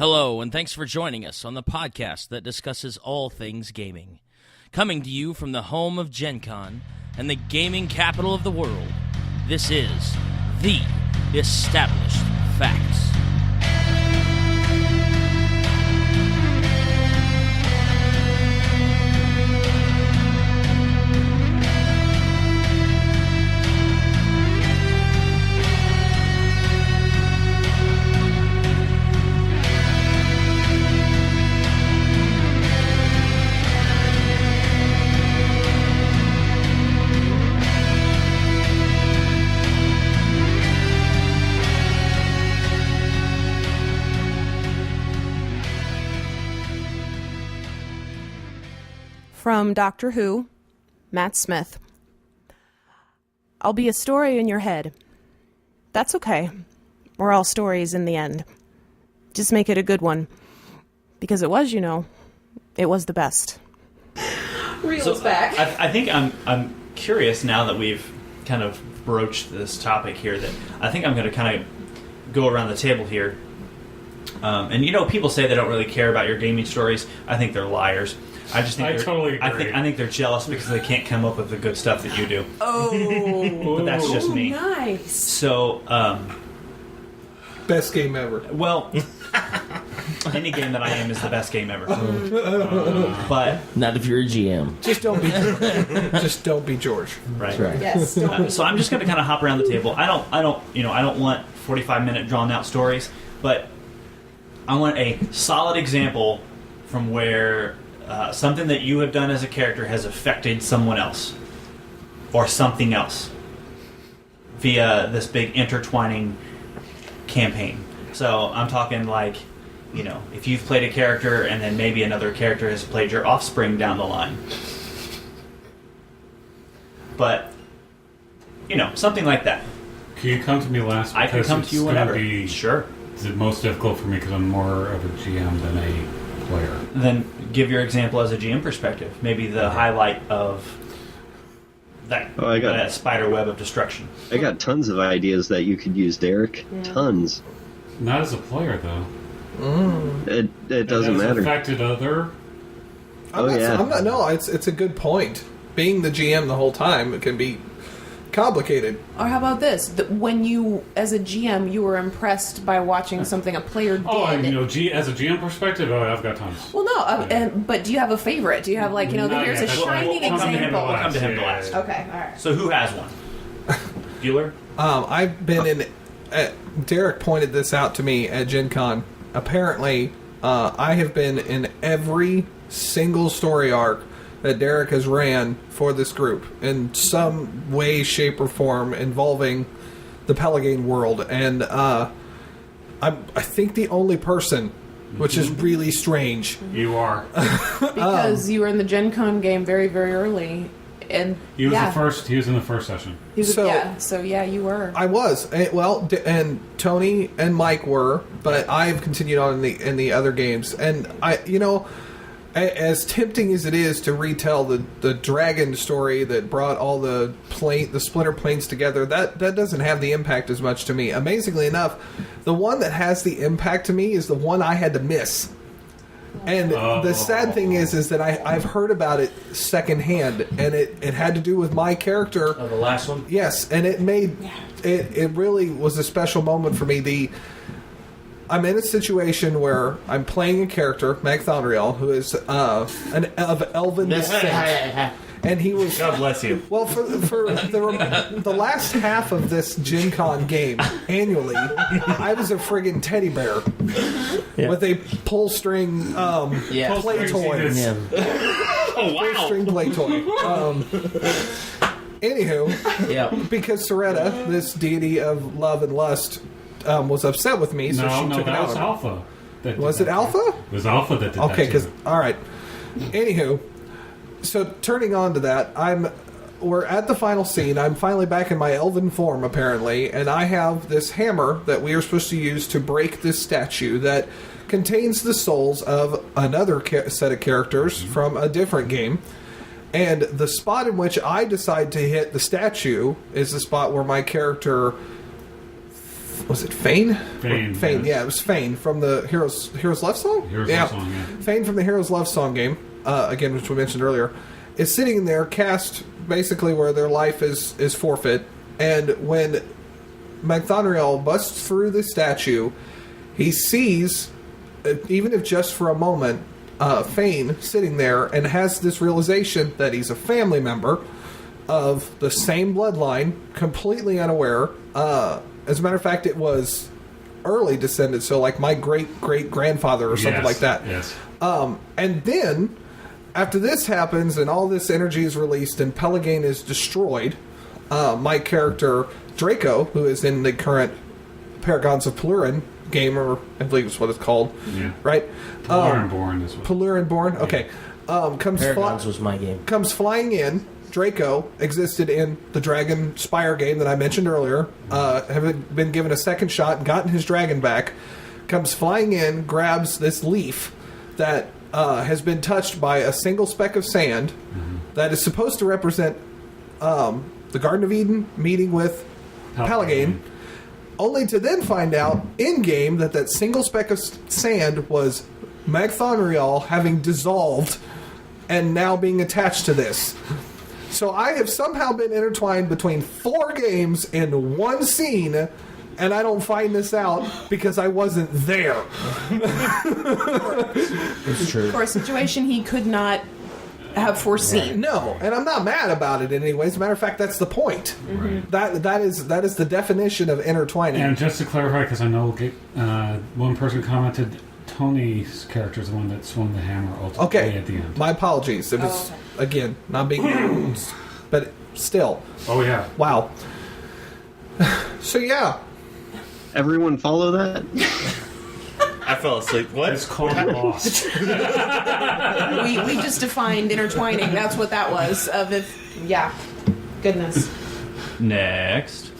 Hello, and thanks for joining us on the podcast that discusses all things gaming. Coming to you from the home of Gen Con and the gaming capital of the world, this is The Established Facts. From Doctor Who, Matt Smith. I'll be a story in your head. That's okay. We're all stories in the end. Just make it a good one. Because it was, it was the best. Reel's back. I think I'm curious now that we've kind of broached this topic here that I think I'm going to kind of go around the table here. And people say they don't really care about your gaming stories. I think they're liars. I totally agree. I think they're jealous because they can't come up with the good stuff that you do. Oh, but that's just me. Nice. So, best game ever. Well, any game that I am is the best game ever. But Not if you're a GM. Just don't be George. right. That's right. Yes. So I'm just going to kind of hop around the table. I don't want 45-minute drawn out stories, but I want a solid example from where something that you have done as a character has affected someone else or something else via this big intertwining campaign. So I'm talking like, if you've played a character and then maybe another character has played your offspring down the line. But, something like that. Can you come to me last? I can come to you whenever. Be Sure. the most difficult for me because I'm more of a GM than a player. Then give your example as a GM perspective. Maybe the highlight of that spider web of destruction. I got tons of ideas that you could use, Derek. Yeah. Tons. Not as a player, though. It doesn't matter. Affected other. It's a good point. Being the GM the whole time, it can be complicated. Or how about this? When you, as a GM, you were impressed by watching something a player did. Oh, as a GM perspective, I've got tons. Well, no, but do you have a favorite? Do you have here's a shining example? We'll come to him last. Okay, all right. So who has one? Bueller? I've been in... Derek pointed this out to me at Gen Con. Apparently, I have been in every single story arc that Derek has ran for this group in some way, shape, or form involving the Pelegane world. And I'm, I think, the only person, which is really strange. You are. Because you were in the Gen Con game very, very early. And he was He was in the first session. You were. I was. And Tony and Mike were, but I've continued on in the other games. And as tempting as it is to retell the dragon story that brought all the splinter planes together, that doesn't have the impact as much to me. Amazingly enough, the one that has the impact to me is the one I had to miss. And the sad thing is that I've heard about it secondhand, and it had to do with my character. Oh, the last one? Yes, and it really was a special moment for me. I'm in a situation where I'm playing a character, Mag Thonriel, who is of elven descent. And he was... God bless you. Well, for the last half of this Gen Con game, annually, I was a friggin' teddy bear with a pull string play toy. Yeah. Oh, wow. Pull string play toy. Anywho, because Soretta, this deity of love and lust, was upset with me, so she took it out. Was Alpha. Was it Alpha? It was Alpha that did that. Okay, because all right. Anywho, so turning on to that, we're at the final scene. I'm finally back in my elven form, apparently, and I have this hammer that we are supposed to use to break this statue that contains the souls of another set of characters from a different game. And the spot in which I decide to hit the statue is the spot where my character Was it Fane? Fane, Fane. yes. Yeah, it was Fane from the Heroes Love Song. Heroes Love Song, yeah. Fane from the Heroes Love Song game, again, which we mentioned earlier, is sitting in there, cast basically where their life is forfeit, and when Magthonriel busts through the statue, he sees, even if just for a moment, Fane sitting there and has this realization that he's a family member of the same bloodline, completely unaware. As a matter of fact, it was early descended, so like my great-great-grandfather or something Yes, like that. Yes. And then, after this happens and all this energy is released and Pelegane is destroyed, my character, Draco, who is in the current Paragons of Pelurin game, or I believe is what it's called, Yeah. right? Born is what. Pelurin Born? Okay. Paragons was my game. Comes flying in. Draco existed in the Dragon Spire game that I mentioned earlier. Having been given a second shot and gotten his dragon back, comes flying in, grabs this leaf that has been touched by a single speck of sand that is supposed to represent the Garden of Eden meeting with Pelegane, only to then find out in-game that single speck of sand was Magthonriel having dissolved and now being attached to this. So I have somehow been intertwined between 4 games in one scene, and I don't find this out because I wasn't there. It's true. For a situation he could not have foreseen. No, and I'm not mad about it in any way. As a matter of fact, that's the point. Right. That is the definition of intertwining. And just to clarify, because I know one person commented, Tony's character is the one that swung the hammer ultimately Okay, at the end. my apologies. It was, again, not being rude, but still. Oh, yeah. Wow. So, yeah. Everyone follow that? I fell asleep. What? It's called Lost. We just defined intertwining. That's what that was. Yeah. Goodness. Next.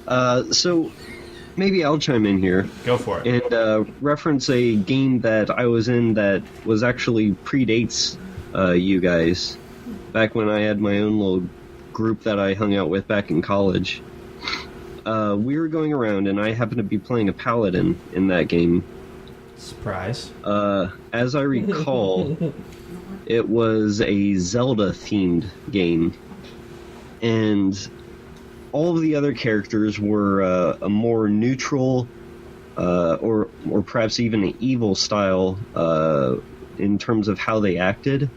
So maybe I'll chime in here Go for it. and reference a game that I was in that was actually predates you guys. Back when I had my own little group that I hung out with back in college. We were going around, and I happened to be playing a paladin in that game. Surprise. As I recall, it was a Zelda-themed game, and all of the other characters were a more neutral, or perhaps even an evil style in terms of how they acted.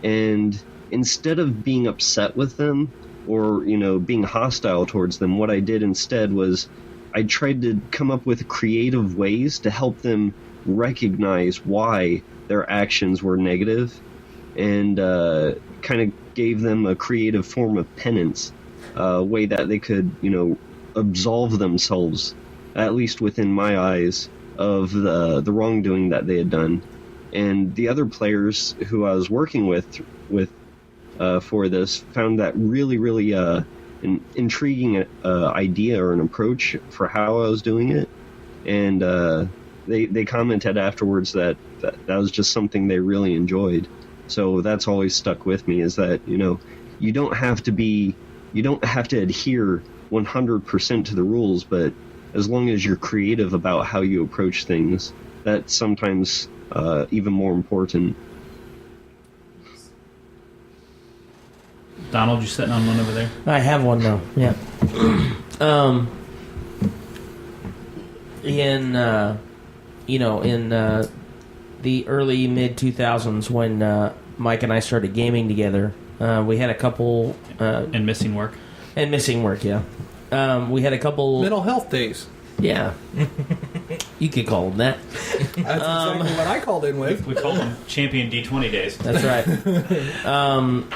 And instead of being upset with them, or, being hostile towards them, what I did instead was I tried to come up with creative ways to help them recognize why their actions were negative, and kind of gave them a creative form of penance, a way that they could, absolve themselves, at least within my eyes, of the wrongdoing that they had done. And the other players who I was working with for this found that really, really an intriguing idea or an approach for how I was doing it, and they commented afterwards that was just something they really enjoyed. So that's always stuck with me, is that you don't have to adhere 100% to the rules, but as long as you're creative about how you approach things, that's sometimes even more important. Donald, you sitting on one over there? I have one now. Yeah. In the early mid 2000s, when Mike and I started gaming together, we had a couple And missing work. and missing work. Yeah. We had a couple. Mental health days. Yeah. You could call them that. That's exactly what I called in with. We call them Champion D20 days. That's right.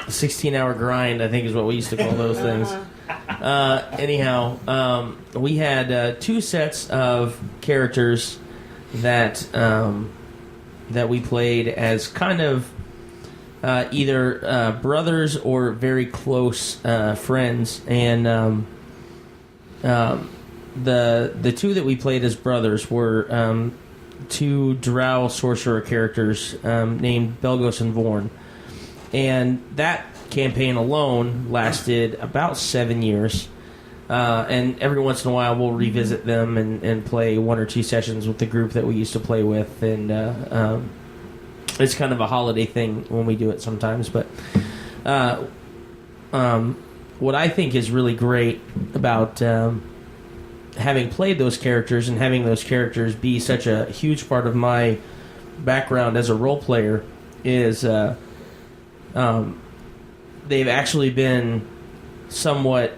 16-hour grind, I think, is what we used to call those things. Anyhow, we had 2 sets of characters that we played as kind of either brothers or very close friends, and the 2 that we played as brothers were 2 drow sorcerer characters named Belgos and Vorn. And that campaign alone lasted about 7 years. And every once in a while, we'll revisit them and play 1 or 2 sessions with the group that we used to play with. And it's kind of a holiday thing when we do it sometimes. But what I think is really great about having played those characters and having those characters be such a huge part of my background as a role player is they've actually been somewhat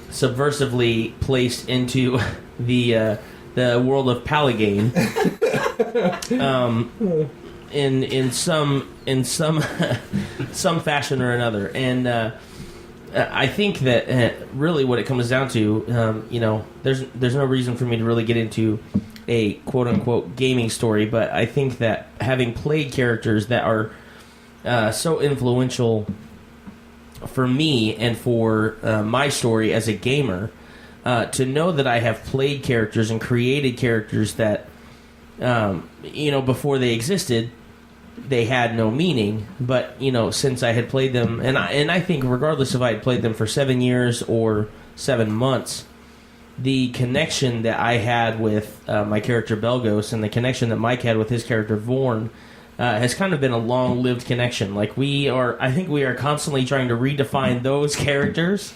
subversively placed into the world of Palagane in some some fashion or another. And I think that really what it comes down to, there's no reason for me to really get into a quote-unquote gaming story, but I think that having played characters that are so influential for me and for my story as a gamer, to know that I have played characters and created characters that, before they existed, they had no meaning, but since I had played them, and I think regardless if I had played them for 7 years or 7 months, the connection that I had with my character Belgos and the connection that Mike had with his character Vorn has kind of been a long-lived connection. Like I think we are constantly trying to redefine those characters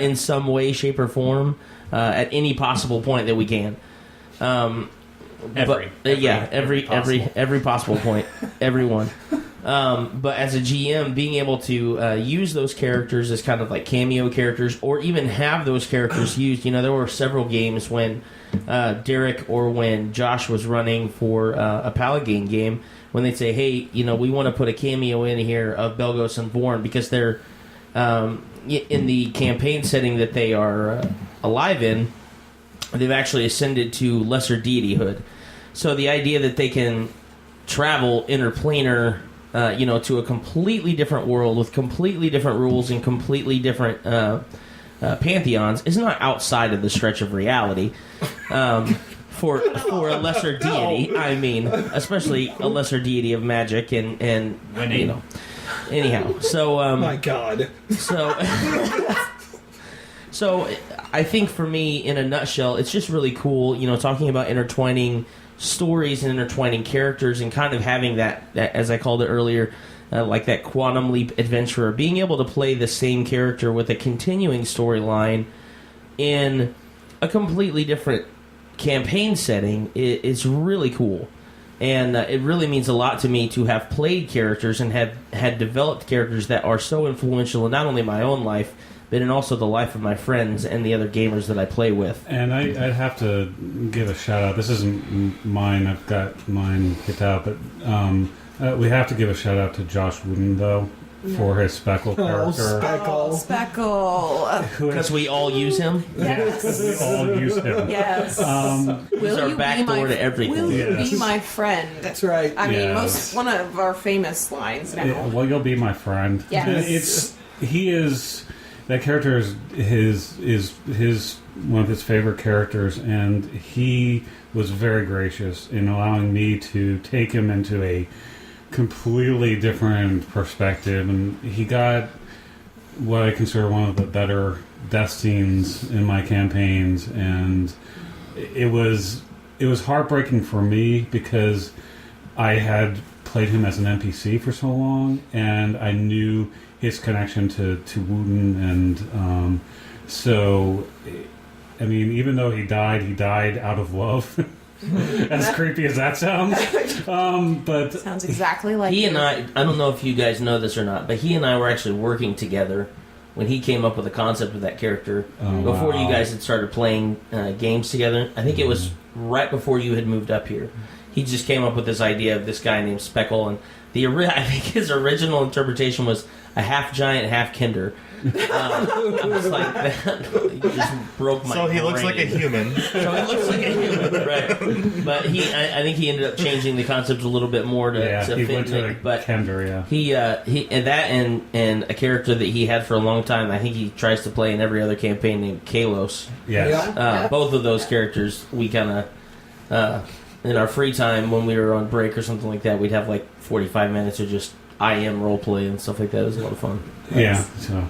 in some way, shape, or form at any possible point that we can. Every possible point, everyone. But as a GM, being able to use those characters as kind of like cameo characters, or even have those characters used. There were several games when Derek or when Josh was running for a Palagane game, when they'd say, "Hey, we want to put a cameo in here of Belgos and Vorn because they're in the campaign setting that they are alive in." They've actually ascended to lesser deityhood. So the idea that they can travel interplanar, to a completely different world with completely different rules and completely different pantheons is not outside of the stretch of reality. For a lesser deity, I mean, especially a lesser deity of magic and anyhow. So My God. So I think for me, in a nutshell, it's just really cool, talking about intertwining stories and intertwining characters and kind of having that as I called it earlier, like that quantum leap adventurer, being able to play the same character with a continuing storyline in a completely different campaign setting is really cool. And it really means a lot to me to have played characters and had developed characters that are so influential in not only my own life, but in also the life of my friends and the other gamers that I play with. And I'd have to give a shout out. This isn't mine. I've got mine picked out, but we have to give a shout out to Josh Wooden though for his Speckle character. Speckle. Because we all use him. Yes. We all use him. Yes. He's our backdoor to everything. Will you Yes. be my friend? That's right. I mean, Yes. one of our famous lines now. Yeah, well, you'll be my friend. Yes. That character is his one of his favorite characters, and he was very gracious in allowing me to take him into a completely different perspective, and he got what I consider one of the better death scenes in my campaigns, and it was heartbreaking for me because I had played him as an NPC for so long, and I knew his connection to Wooden, and so I mean, even though he died out of love. As creepy as that sounds, but Sounds exactly like He you. and I don't know if you guys know this or not, but he and I were actually working together when he came up with the concept of that character before you guys had started playing games together. I think it was right before you had moved up here. He just came up with this idea of this guy named Speckle, and I think his original interpretation was a half giant, half kinder. I was like, that just broke my So he looks brain. like a human. So he looks like a human, right? But I think he ended up changing the concept a little bit more to he fit went in to it. But Kender, yeah. he and that and a character that he had for a long time. I think he tries to play in every other campaign named Kalos. Yes. Yeah. Both of those characters, we kind of in our free time when we were on break or something like that, we'd have like 45 minutes of just IM role play and stuff like that. It was a lot of fun. Yeah. So,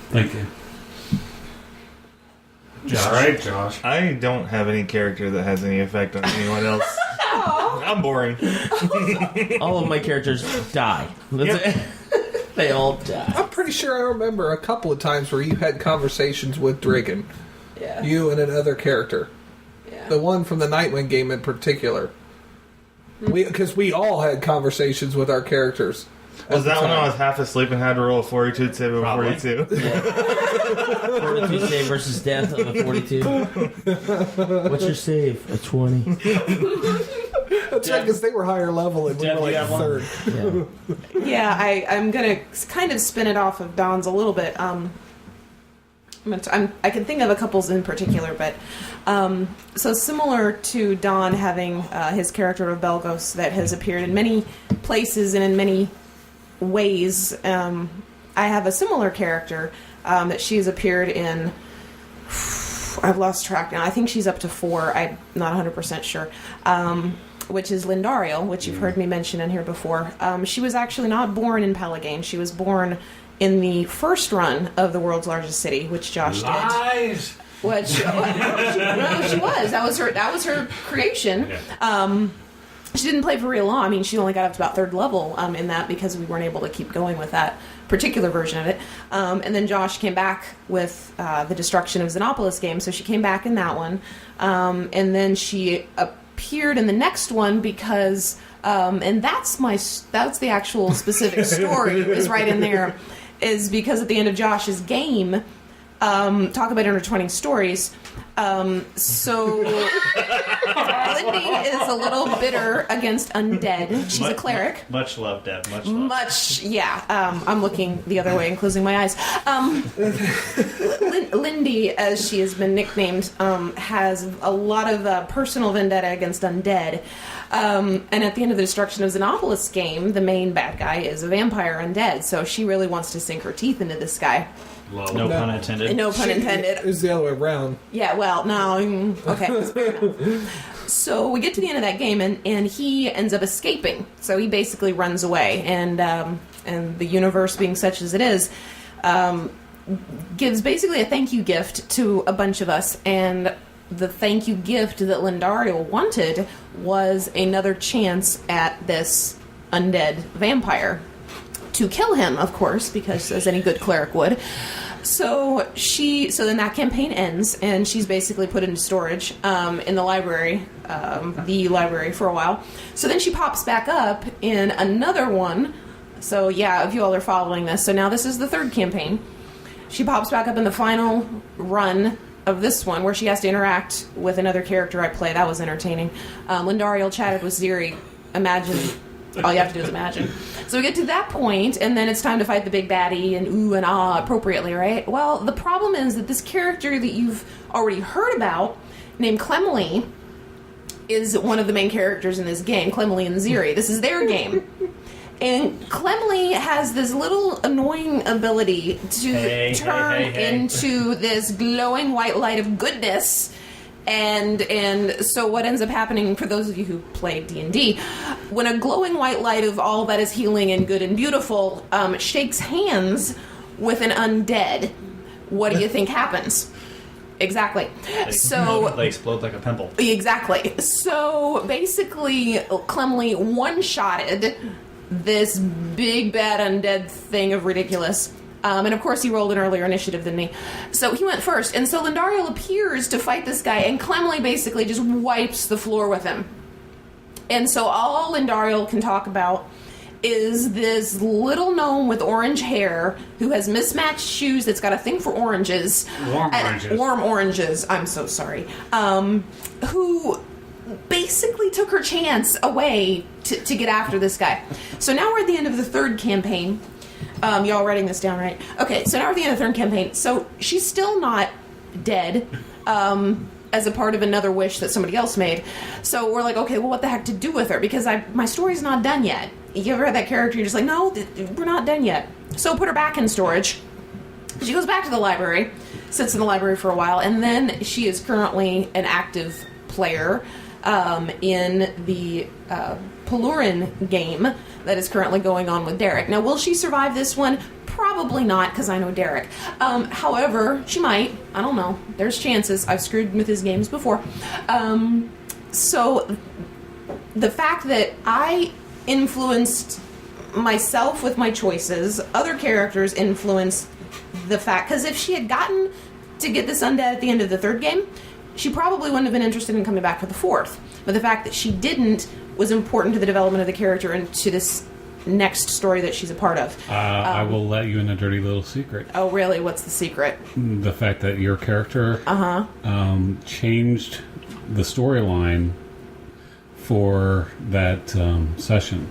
thank you. All right, Josh. I don't have any character that has any effect on anyone else. I'm boring. All of my characters die. They all die. I'm pretty sure I remember a couple of times where you had conversations with Dragon. Yeah. You and another character. Yeah. The one from the Nightwing game in particular. Because we all had conversations with our characters. Was that when I time. was half asleep and had to roll a 42 save of Probably. 42? Fortitude save versus death of a 42. What's your save? A 20. That's right, because they were higher level and we Deb, were do you like have one? third. Yeah. Yeah, I'm gonna kind of spin it off of Don's a little bit. I can think of a couples in particular, but so similar to Don having his character of Belgos that has appeared in many places and in many ways. I have a similar character that she has appeared in. I've lost track now. I think she's up to 4. I'm not 100% sure. Which is Lindariel, which you've heard me mention in here before. She was actually not born in Pallegane. She was born in the first run of The World's Largest City, which Josh did. Lies. Which no, she was. That was her creation. Yeah. She didn't play for real long. I mean, she only got up to about 3rd level in that because we weren't able to keep going with that particular version of it. And then Josh came back with the Destruction of Xenopolis game, so she came back in that one. And then she appeared in the next one because, and that's the actual specific story is right in there, is because at the end of Josh's game, talk about intertwining stories. So Lindy is a little bitter against undead. She's a cleric. Much love, Deb. Much love. I'm looking the other way and closing my eyes. Lindy, as she has been nicknamed, has a lot of personal vendetta against undead. And at the end of the Destruction of Xenopolis game, the main bad guy is a vampire undead. So she really wants to sink her teeth into this guy. Love No it. pun intended. No pun intended. It was the other way around. Yeah, well, no, okay. That's fair enough. So we get to the end of that game, and he ends up escaping. So he basically runs away, and the universe being such as it is, gives basically a thank you gift to a bunch of us, and the thank you gift that Lindariel wanted was another chance at this undead vampire. To kill him, of course, because as any good cleric would. So then that campaign ends, and she's basically put into storage in the library for a while. So then she pops back up in another one. So yeah, if you all are following this, so now this is the 3rd campaign. She pops back up in the final run of this one, where she has to interact with another character I play. That was entertaining. Lindariel chatted with Ziri. Imagine. All you have to do is imagine. So we get to that point, and then it's time to fight the big baddie and ooh and ah appropriately, right? Well, the problem is that this character that you've already heard about, named Clemley, is one of the main characters in this game, Clemley and Ziri. This is their game. And Clemley has this little annoying ability to turn into this glowing white light of goodness. And so what ends up happening, for those of you who play D&D, when a glowing white light of all that is healing and good and beautiful shakes hands with an undead, what do you think happens? Exactly. They explode like a pimple. Exactly. So basically, Clemley one-shotted this big bad undead thing of ridiculous. And of course he rolled an earlier initiative than me. So he went first. And so Lindariel appears to fight this guy, and Clemley basically just wipes the floor with him. And so all Lindariel can talk about is this little gnome with orange hair who has mismatched shoes that's got a thing for oranges. Warm oranges. I'm so sorry. Who basically took her chance away to get after this guy. So now we're at the end of the 3rd campaign. Y'all writing this down, right? Okay, so now we're at the end of the 3rd campaign. So she's still not dead as a part of another wish that somebody else made. So we're like, okay, well, what the heck to do with her? Because my story's not done yet. You ever had that character, you're just like, no, we're not done yet. So put her back in storage. She goes back to the library, sits in the library for a while, and then she is currently an active player in the Pelurin game that is currently going on with Derek. Now, will she survive this one? Probably not, because I know Derek. However, she might. I don't know. There's chances. I've screwed with his games before. So, the fact that I influenced myself with my choices, other characters influenced the fact, because if she had gotten to get this undead at the end of the third game, she probably wouldn't have been interested in coming back for the fourth. But the fact that she didn't was important to the development of the character and to this next story that she's a part of. I will let you in a dirty little secret. Oh, really? What's the secret? The fact that your character changed the storyline for that session.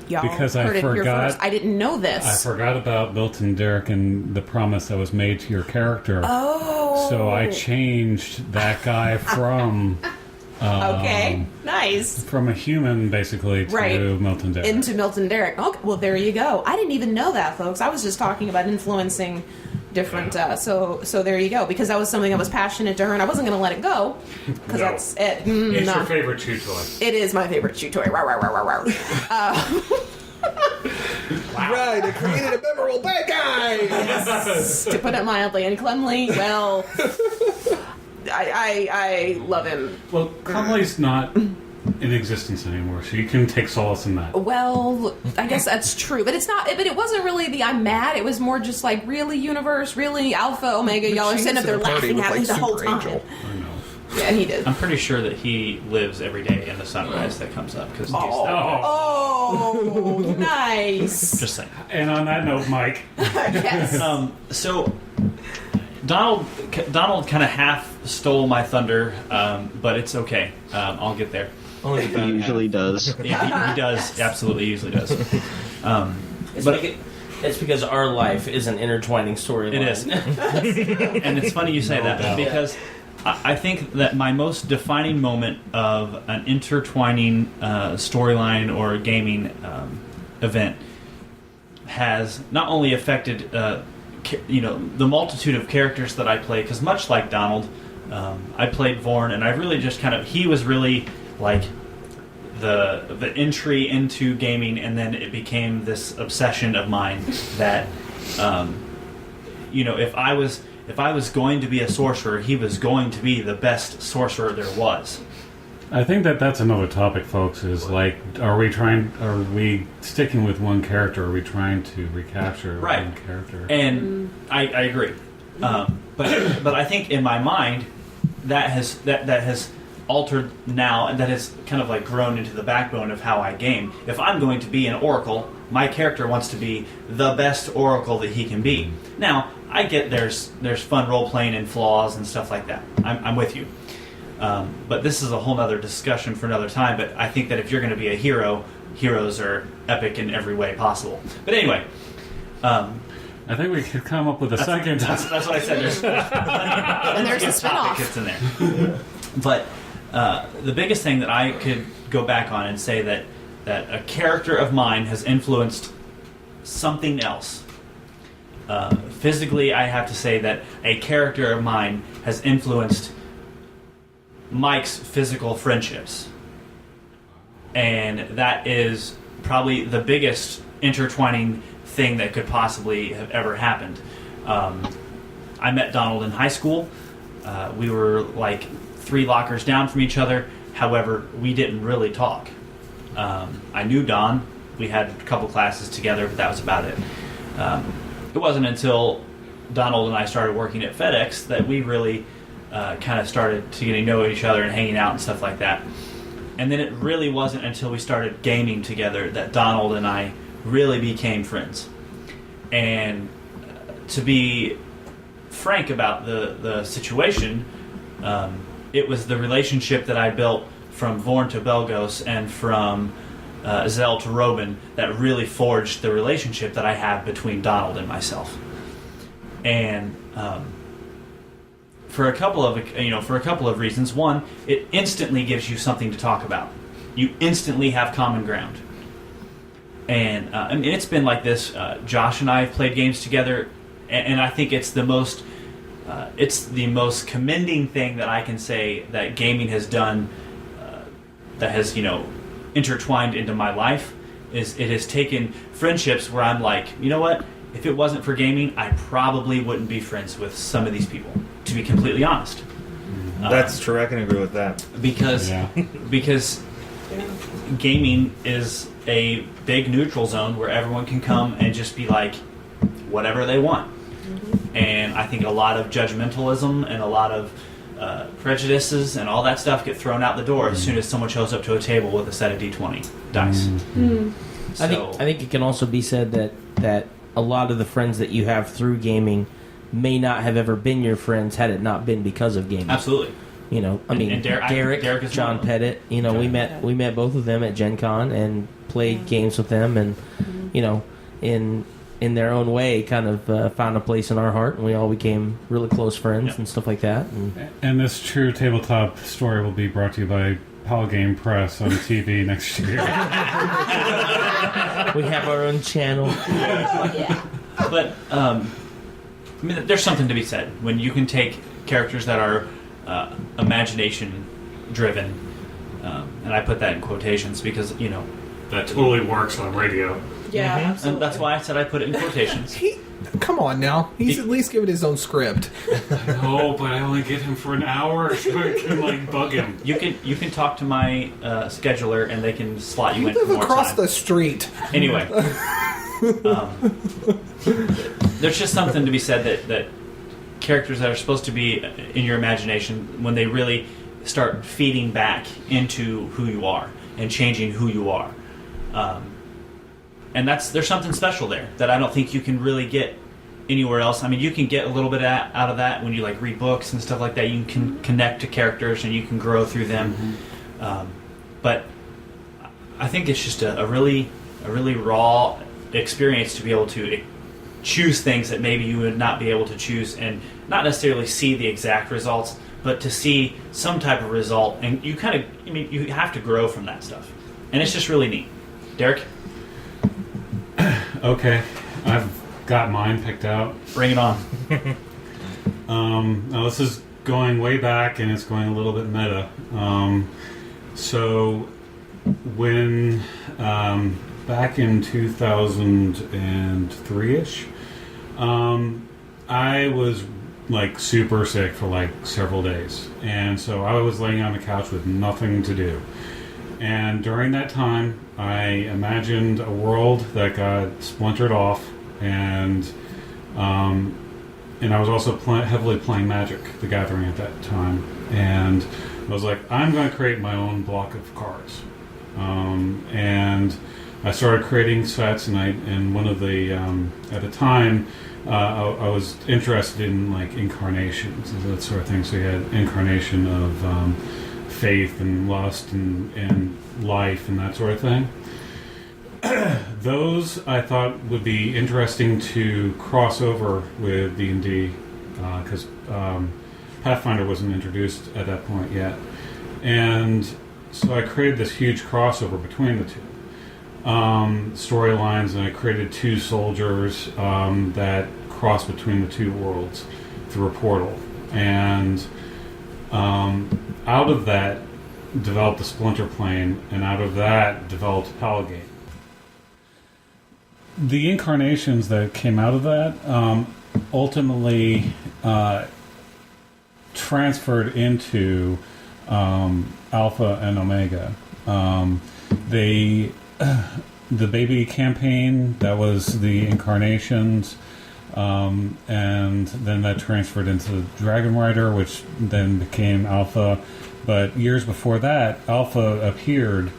Y'all Because I heard it here forgot- first. I didn't know this. I forgot about Milton Derrick and the promise that was made to your character. Oh. So I changed that guy from Okay, nice. from a human, basically, to Right. Milton Derrick. Into Milton Derrick. Okay, well, there you go. I didn't even know that, folks. I was just talking about influencing different. So there you go. Because that was something that was passionate to her, and I wasn't going to let it go. Because No. that's it. It's No. your favorite chew toy. It is my favorite chew toy. Rawr, rawr, rawr, rawr, rawr. Right, it created a memorable bad guy. To put it mildly and Clemley, well, I love him. Well, Cumley's not in existence anymore, so you can take solace in that. Well, I guess that's true, but it's not. But it wasn't really the I'm mad. It was more just like, really, universe, really, Alpha, Omega. Y'all are She sitting up was there at a party laughing with, at me like, the whole Super time. Angel. I know. Yeah, he did. I'm pretty sure that he lives every day in the sunrise that comes up because he's that. Oh, nice. Just saying. And on that note, Mike, Yes. So Donald kind of half stole my thunder, but it's okay. I'll get there. Only the He bad usually does. Yeah, he does. Absolutely, usually does. It's because our life is an intertwining storyline. It is. And it's funny you say that doubt. because I think that my most defining moment of an intertwining storyline or gaming event has not only affected the multitude of characters that I play, because much like Donald, I played Vorn, and I really just he was really like the entry into gaming, and then it became this obsession of mine that if I was going to be a sorcerer, he was going to be the best sorcerer there was. I think that's another topic, folks. Is like, are we sticking with one character? Or are we trying to recapture Right. one character? And I agree, but I think in my mind that has altered now, and that has kind of like grown into the backbone of how I game. If I'm going to be an oracle, my character wants to be the best oracle that he can be. Now, I get there's fun role playing and flaws and stuff like that. I'm with you. But this is a whole other discussion for another time. But I think that if you're going to be a hero, heroes are epic in every way possible. But anyway, I think we could come up with a second. that's what I said. And there's a topic spinoff. that's in there. But the biggest thing that I could go back on and say that a character of mine has influenced something else. Physically, I have to say that a character of mine has influenced Mike's physical friendships. And that is probably the biggest intertwining thing that could possibly have ever happened. I met Donald in high school. We were like 3 lockers down from each other. However, we didn't really talk. I knew Don. We had a couple classes together, but that was about it. It wasn't until Donald and I started working at FedEx that we really kind of started to getting to know each other and hanging out and stuff like that. And then it really wasn't until we started gaming together that Donald and I really became friends. And to be frank about the situation, it was the relationship that I built from Vorn to Belgos and from Zell to Robin that really forged the relationship that I have between Donald and myself. And for a couple of reasons. One, it instantly gives you something to talk about. You instantly have common ground. And I mean, it's been like this. Josh and I have played games together, and I think it's the most it's the most commending thing that I can say that gaming has done, that has, intertwined into my life, is it has taken friendships where I'm like, you know what? If it wasn't for gaming, I probably wouldn't be friends with some of these people, to be completely honest. That's true. I can agree with that. Because gaming is a big neutral zone where everyone can come and just be like whatever they want. And I think a lot of judgmentalism and a lot of prejudices and all that stuff get thrown out the door as soon as someone shows up to a table with a set of D20 dice. So, I think it can also be said that a lot of the friends that you have through gaming may not have ever been your friends had it not been because of gaming. absolutely. And Derek is John one of them. Pettit. We met both of them at Gen Con and played games with them, and in their own way, kind of found a place in our heart, and we all became really close friends and stuff like that. And this true tabletop story will be brought to you by Palgame Press on TV next year. We have our own channel. But there's something to be said when you can take characters that are imagination driven, and I put that in quotations because That totally works on radio. Yeah, and that's why I said I put it in quotations. Come on now. He's at least given his own script. Oh, but I only get him for an hour, so I can bug him. You can talk to my scheduler and they can slot you You in for live more across time. the street. Anyway, there's just something to be said that characters that are supposed to be in your imagination, when they really start feeding back into who you are and changing who you are, and there's something special there that I don't think you can really get anywhere else. I mean, you can get a little bit out of that when you read books and stuff like that. You can connect to characters and you can grow through them, but I think it's just a really raw experience to be able to choose things that maybe you would not be able to choose, and not necessarily see the exact results, but to see some type of result, and you have to grow from that stuff, and it's just really neat. Derek, Okay, I've got mine picked out. bring it on. Now this is going way back, and it's going a little bit meta. So when back in 2003-ish, I was super sick for several days, and so I was laying on the couch with nothing to do. And during that time, I imagined a world that got splintered off, and I was also heavily playing Magic: The Gathering at that time. And I was like, I'm going to create my own block of cards. And I started creating sets, and one of the at the time I was interested in incarnations and that sort of thing. So you had incarnation of faith and lust and life and that sort of thing. Those I thought would be interesting to cross over with D&D because Pathfinder wasn't introduced at that point yet, and so I created this huge crossover between the two storylines, and I created two soldiers that cross between the two worlds through a portal, and out of that developed the Splinter Plane, and out of that developed Palgame. The incarnations that came out of that ultimately transferred into Alpha and Omega. The baby campaign, that was the incarnations, and then that transferred into Dragon Rider, which then became Alpha. But years before that, Alpha appeared,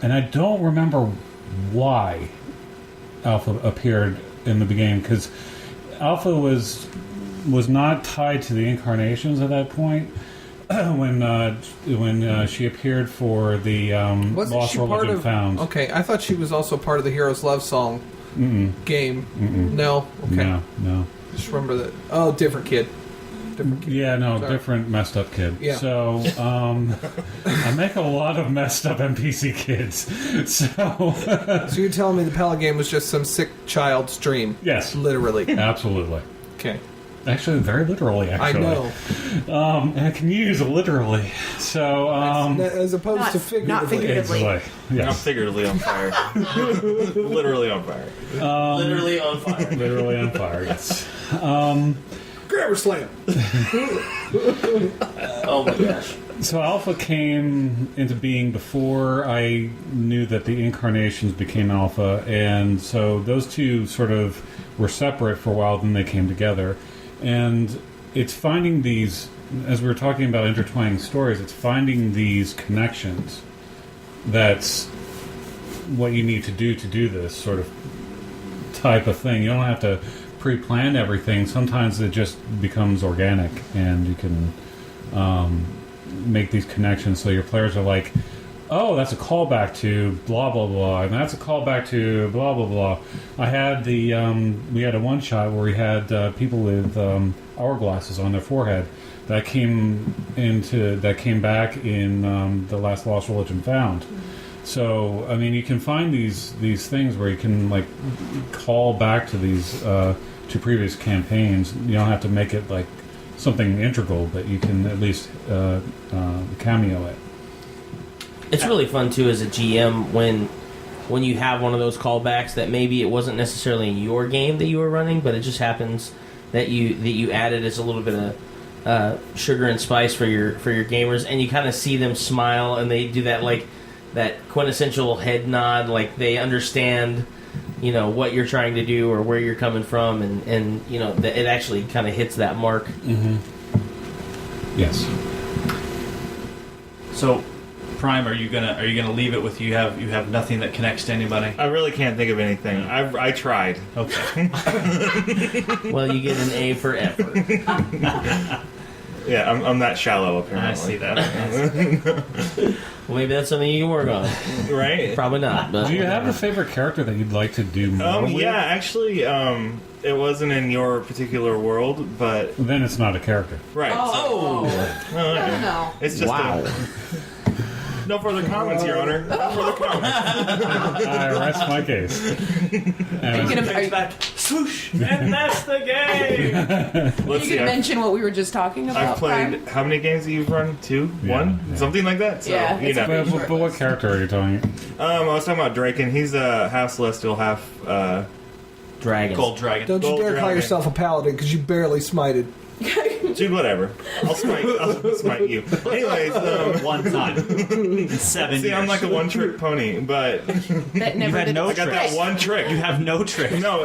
and I don't remember why Alpha appeared in the beginning, because Alpha was not tied to the incarnations at that point. when she appeared for the Wasn't Lost she part Religion of? Found. Okay, I thought she was also part of the Heroes Love Song game. No, okay. No. Just remember that. Oh, different kid. Yeah, no, Sorry. different messed up kid. Yeah. So, I make a lot of messed up NPC kids. So, So you're telling me the Pallet game was just some sick child's dream? yes, Literally. absolutely. Okay. Actually, very literally, I actually. know. And I can use it literally. So, As opposed to figuratively. not figuratively. Exactly. I'm Yes. figuratively on fire. Literally on fire. Literally on fire. Literally on fire, yes. Grammar slam. Oh my gosh. So Alpha came into being before I knew that the incarnations became Alpha, and so those two sort of were separate for a while, then they came together. And it's finding these, as we were talking about intertwining stories, it's finding these connections that's what you need to do this sort of type of thing. You don't have to pre-plan everything. Sometimes it just becomes organic, and you can make these connections so your players are like, oh, that's a callback to blah blah blah, and that's a callback to blah blah blah. I had we had a one shot where we had people with hourglasses on their forehead that came back in the last Lost Religion Found. So I mean, you can find these things where you can like call back to these to previous campaigns. You don't have to make it like something integral, but you can at least cameo it. It's really fun too as a GM when you have one of those callbacks that maybe it wasn't necessarily in your game that you were running, but it just happens that you added as a little bit of sugar and spice for your gamers, and you kind of see them smile, and they do that like that quintessential head nod, like they understand, you know, what you're trying to do or where you're coming from, and you know that it actually kind of hits that mark. Mm-hmm. Yes. So, Prime, are you gonna leave it with you have nothing that connects to anybody? I really can't think of anything. I tried. Okay. Well, you get an A for effort. Yeah, I'm that shallow apparently. I see that. Well, maybe that's something you can work on. Right? Probably not. But Do you have a favorite character that you'd like to do more with? Yeah, actually, it wasn't in your particular world, but Then it's not a character. right. Oh, No. It's just wow. no further comments, Your Honor. No further comments. I rest my case. And Are you Back, swoosh, and that's the game. Let's see. going to mention what we were just talking about? I've played. Prime? How many games have you run? 2? Yeah, 1? yeah. Something like that. So, Yeah, you it's know. a but what character are you talking? I was talking about Draken. He's half celestial, half. Dragons. Gold dragon. Don't you Gold dare call dragon. yourself a paladin because you barely smited. Dude, whatever. I'll smite you. Anyways, One time. In 7 see, years. I'm like a one-trick pony, but That never had did no I got that tricks. one trick. You have no trick. No.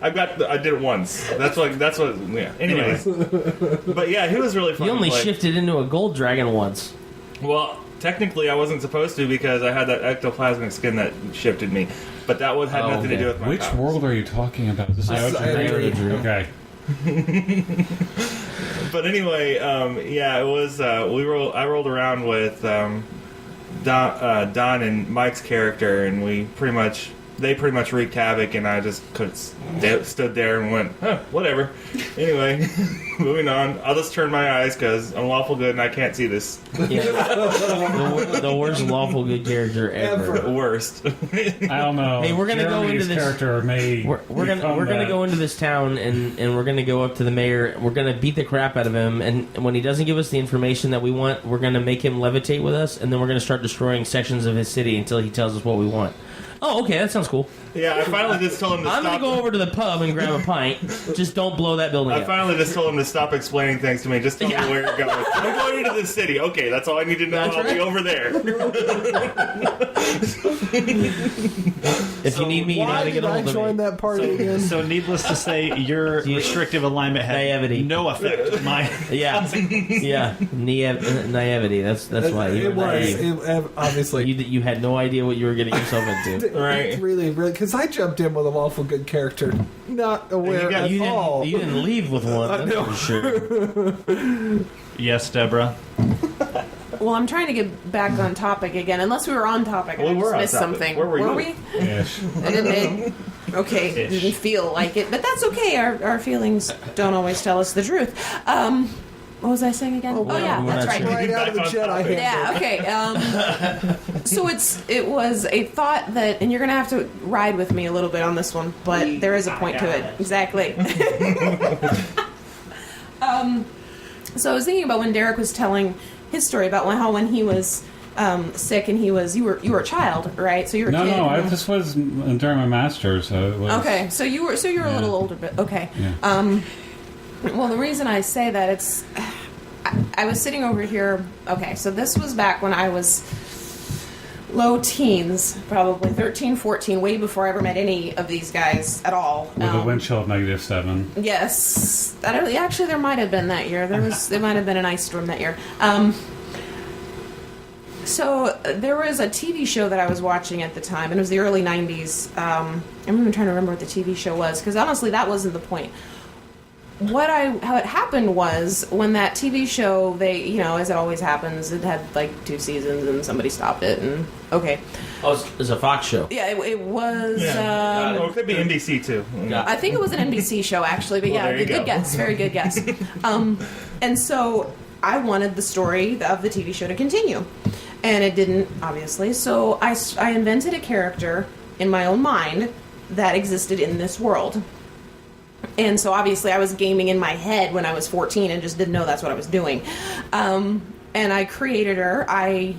I did it once. That's what. Yeah. Anyways, but yeah, he was really fun. You only to play. shifted into a gold dragon once. Well, technically, I wasn't supposed to because I had that ectoplasmic skin that shifted me, but that had Oh, nothing to okay. do with my Which powers. world are you talking about? This is Iota Drew. Okay. But anyway, yeah, it was. I rolled around with Don and Mike's character, and they pretty much wreaked havoc, and I just stood there and went, huh, whatever. Anyway, moving on. I'll just turn my eyes because I'm lawful good and I can't see this. Yeah. the worst lawful good character ever. Worst. I don't know. Hey, we're gonna go Jeremy's into this- character may. We're gonna go into this town and we're gonna go up to the mayor. We're gonna beat the crap out of him, and when he doesn't give us the information that we want, we're gonna make him levitate with us, and then we're gonna start destroying sections of his city until he tells us what we want. Oh, okay, that sounds cool. Yeah, I finally just told him to I'm stop. gonna go over to the pub and grab a pint. Just don't blow that building I up. finally just told him to stop explaining things to me. Just tell Yeah. me where you're going. I'm going into the city. Okay, that's all I need to know. That's I'll right. be over there. If you need me, you know how Why to did get a I hold of join me. that party again? So needless to say, your restrictive alignment had Naivety. no effect on my. Yeah, yeah, naivety. That's why you It were was. naive. Obviously. You had no idea what you were getting yourself into. Right. Really, because I jumped in with a lawful good character, not aware got- at all. You didn't leave with one. That's know. for sure. Yes, Deborah. Well, I'm trying to get back on topic again. Unless we were on topic. We I were just on missed topic. something. Where were you? we? Ish. Okay, Ish. didn't feel like it, but that's okay. Our feelings don't always tell us the truth. What was I saying again? Oh, yeah, we're that's not right. sure. Right out of the Back on Jedi topic. handbook. Yeah, okay. So it was a thought that, and you're going to have to ride with me a little bit on this one, but there is a point to it. Exactly. So I was thinking about when Derek was telling his story about how when he was sick and you were a child, right? So you were a kid. No, this was during my master's. So it was, Okay, so you were a little older, but okay. Yeah. Well, the reason I say that it's, I was sitting over here. Okay, so this was back when I was low teens, probably 13, 14, way before I ever met any of these guys at all. With a wind chill of -7. Yes, actually there might have been that year. There might have been an ice storm that year. So there was a TV show that I was watching at the time, and it was the early 90s. I'm even trying to remember what the TV show was, because honestly that wasn't the point. How it happened was, when that TV show, they, as it always happens, it had like 2 seasons and somebody stopped it, and okay. Oh, it's a Fox show. Yeah, it was. Or it could be NBC too. I think it was an NBC show, actually, but Well, there you good go. guess, very good guess. And so I wanted the story of the TV show to continue, and it didn't, obviously. So I invented a character in my own mind that existed in this world. And so obviously I was gaming in my head when I was 14 and just didn't know that's what I was doing. And I created her. I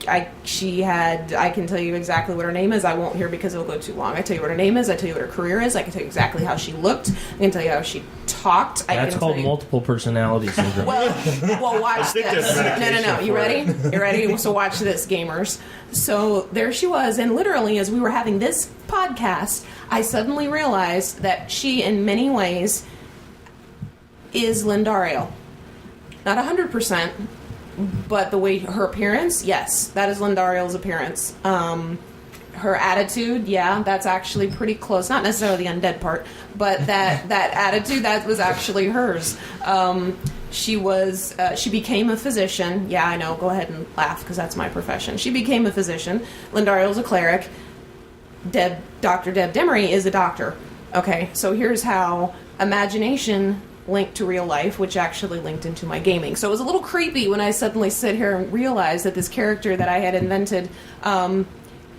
can tell you exactly what her name is. I won't here because it'll go too long. I tell you what her name is. I tell you what her career is. I can tell you exactly how she looked. I can tell you how she talked. That's called multiple personality syndrome. Well, watch think there's this. No. medication You for ready? it. You ready? So watch this, gamers. So there she was, and literally as we were having this podcast, I suddenly realized that she, in many ways, is Lindariel. Not 100%, but the way her appearance, yes, that is Lindariel's appearance. Her attitude, yeah, that's actually pretty close. Not necessarily the undead part, but that attitude, that was actually hers. She became a physician. Yeah, I know. Go ahead and laugh because that's my profession. She became a physician. Lindariel's a cleric. Dr. Deb Demery is a doctor. Okay, so here's how imagination linked to real life, which actually linked into my gaming. So it was a little creepy when I suddenly sit here and realize that this character that I had invented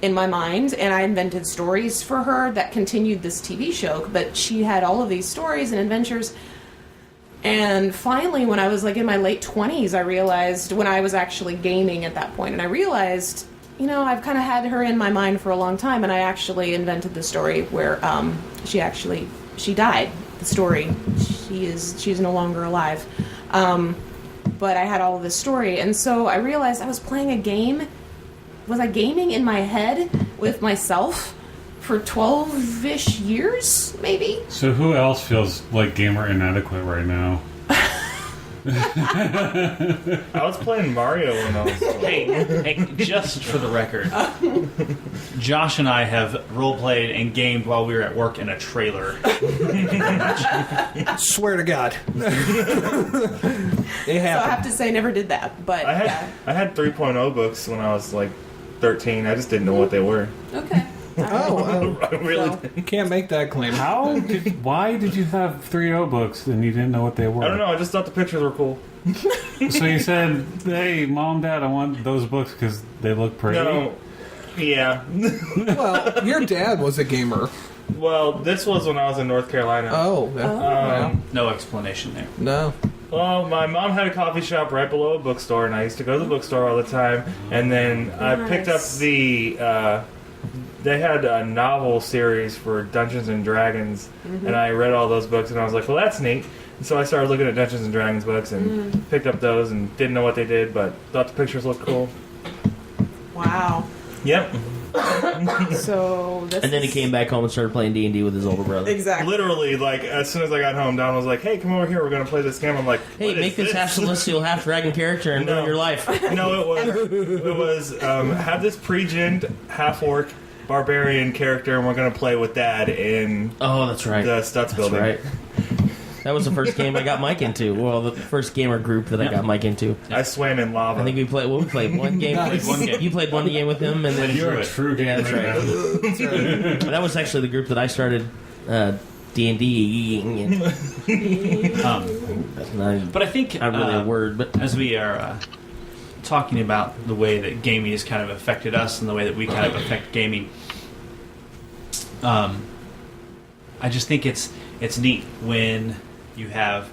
in my mind, and I invented stories for her that continued this TV show, but she had all of these stories and adventures. And finally, when I was like in my late 20s, I realized, when I was actually gaming at that point, and I realized, I've kind of had her in my mind for a long time, and I actually invented the story where she died. The story, she's no longer alive. But I had all of this story, and so I realized I was playing a game. Was I gaming in my head with myself for 12-ish years, maybe? So who else feels like gamer inadequate right now? I was playing Mario when I was. Hey, just for the record, Josh and I have roleplayed and gamed while we were at work in a trailer. Swear to God. It So I happened. have to say, I never did that. But I had 3.0 books when I was like 13. I just didn't know what they were. okay. Oh, I really Well, didn't. you can't make that claim. Why did you have 3.0 books and you didn't know what they were? I don't know. I just thought the pictures were cool. So you said, hey, Mom, Dad, I want those books because they look pretty? No. Yeah. Well, your dad was a gamer. Well, this was when I was in North Carolina. Oh, well, No explanation there. no. Well, my mom had a coffee shop right below a bookstore, and I used to go to the bookstore all the time. And then I picked up Nice. they had a novel series for Dungeons and Dragons, and I read all those books, and I was like, well, that's neat. And so I started looking at Dungeons and Dragons books and picked up those, and didn't know what they did, but thought the pictures looked cool. Wow. Yep. So this And then he is- came back home and started playing D&D with his older brother. Exactly. Literally, like, as soon as I got home, Don was like, hey, come over here, we're going to play this game. I'm like, Hey, what make is this half celestial, half dragon character and No. ruin your life. No, it was have this pre-gened half-orc barbarian character, and we're going to play with that in Oh, that's right. the Stutz That's building. right. That was the first game I got Mike into. Well, the first gamer group that I got Mike into. I swam in lava. I think we played one game. Nice. One game. You played one game with him, and then You're a true Yeah, gamer. that's right. That was actually the group that I started D&D. That's not, But I think not really a word, but as we are talking about the way that gaming has kind of affected us and the way that we kind of affect gaming, I just think it's neat when you have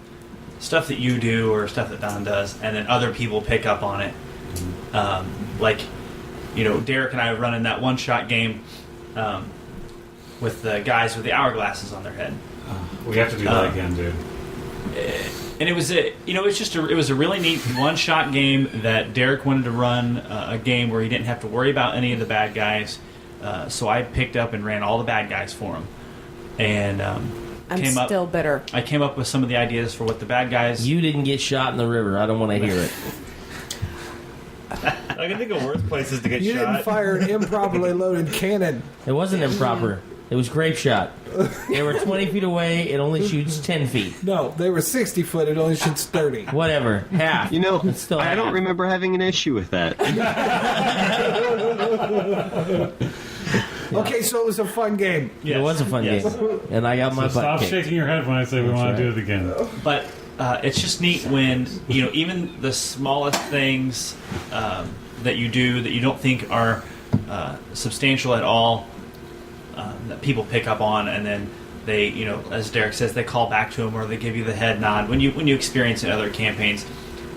stuff that you do or stuff that Don does, and then other people pick up on it. Like, you know, Derek and I run in that one-shot game with the guys with the hourglasses on their head. We have to do that again, dude. And it was it was a really neat one-shot game that Derek wanted to run a game where he didn't have to worry about any of the bad guys. So I picked up and ran all the bad guys for him. And I'm still bitter. I came up with some of the ideas for what the bad guys... You didn't get shot in the river. I don't want to hear it. I can think of worse places to get You shot. didn't fire an improperly loaded cannon. It wasn't improper. It was grape shot. They were 20 feet away. It only shoots 10 feet. No, they were 60 foot. It only shoots 30. Whatever. Half. You know, It's still I half. don't remember having an issue with that. Okay, so it was a fun game. Yes, It was a fun yes. game. And I got my So butt stop kicked. shaking your head when I say we want to do it again. But it's just neat when, you know, even the smallest things that you do that you don't think are substantial at all, that people pick up on, and then they, you know, as Derek says, they call back to him or they give you the head nod when you experience it in other campaigns.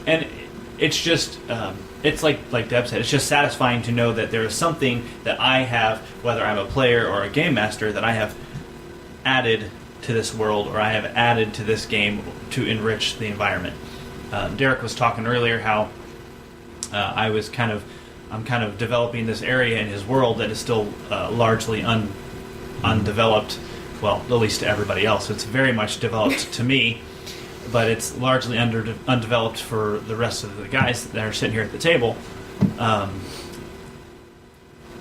And it's just, it's like Deb said, it's just satisfying to know that there is something that I have, whether I'm a player or a game master, that I have added to this world, or I have added to this game to enrich the environment. Derek was talking earlier how I'm kind of developing this area in his world that is still largely undeveloped. Well, at least to everybody else. It's very much developed to me, but it's largely undeveloped for the rest of the guys that are sitting here at the table.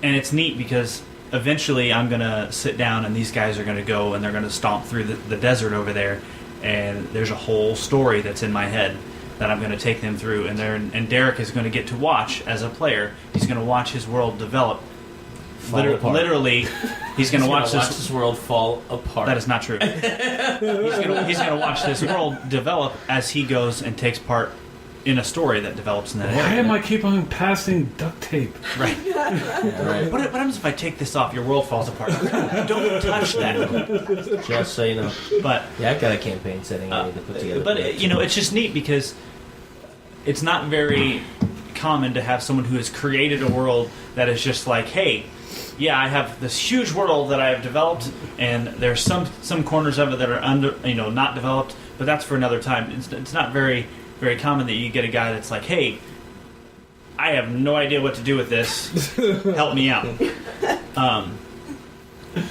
And it's neat because eventually I'm going to sit down and these guys are going to go and they're going to stomp through the desert over there, and there's a whole story that's in my head that I'm going to take them through, and Derek is going to get to watch as a player. He's going to watch his world develop. Literally, he's going to watch this world fall apart. That is not true. He's going to watch this world develop as he goes and takes part in a story that develops in that Why area. am I keep on passing duct tape? Right. Right. What happens if I take this off? Your world falls apart. Don't touch that. Just so you know. But Yeah, I've got a campaign setting I need to put together. but you know, it's just neat because it's not very common to have someone who has created a world that is just like, hey, yeah, I have this huge world that I have developed, and there's some corners of it that are not developed, but that's for another time. It's not very very common that you get a guy that's like, hey, I have no idea what to do with this. Help me out.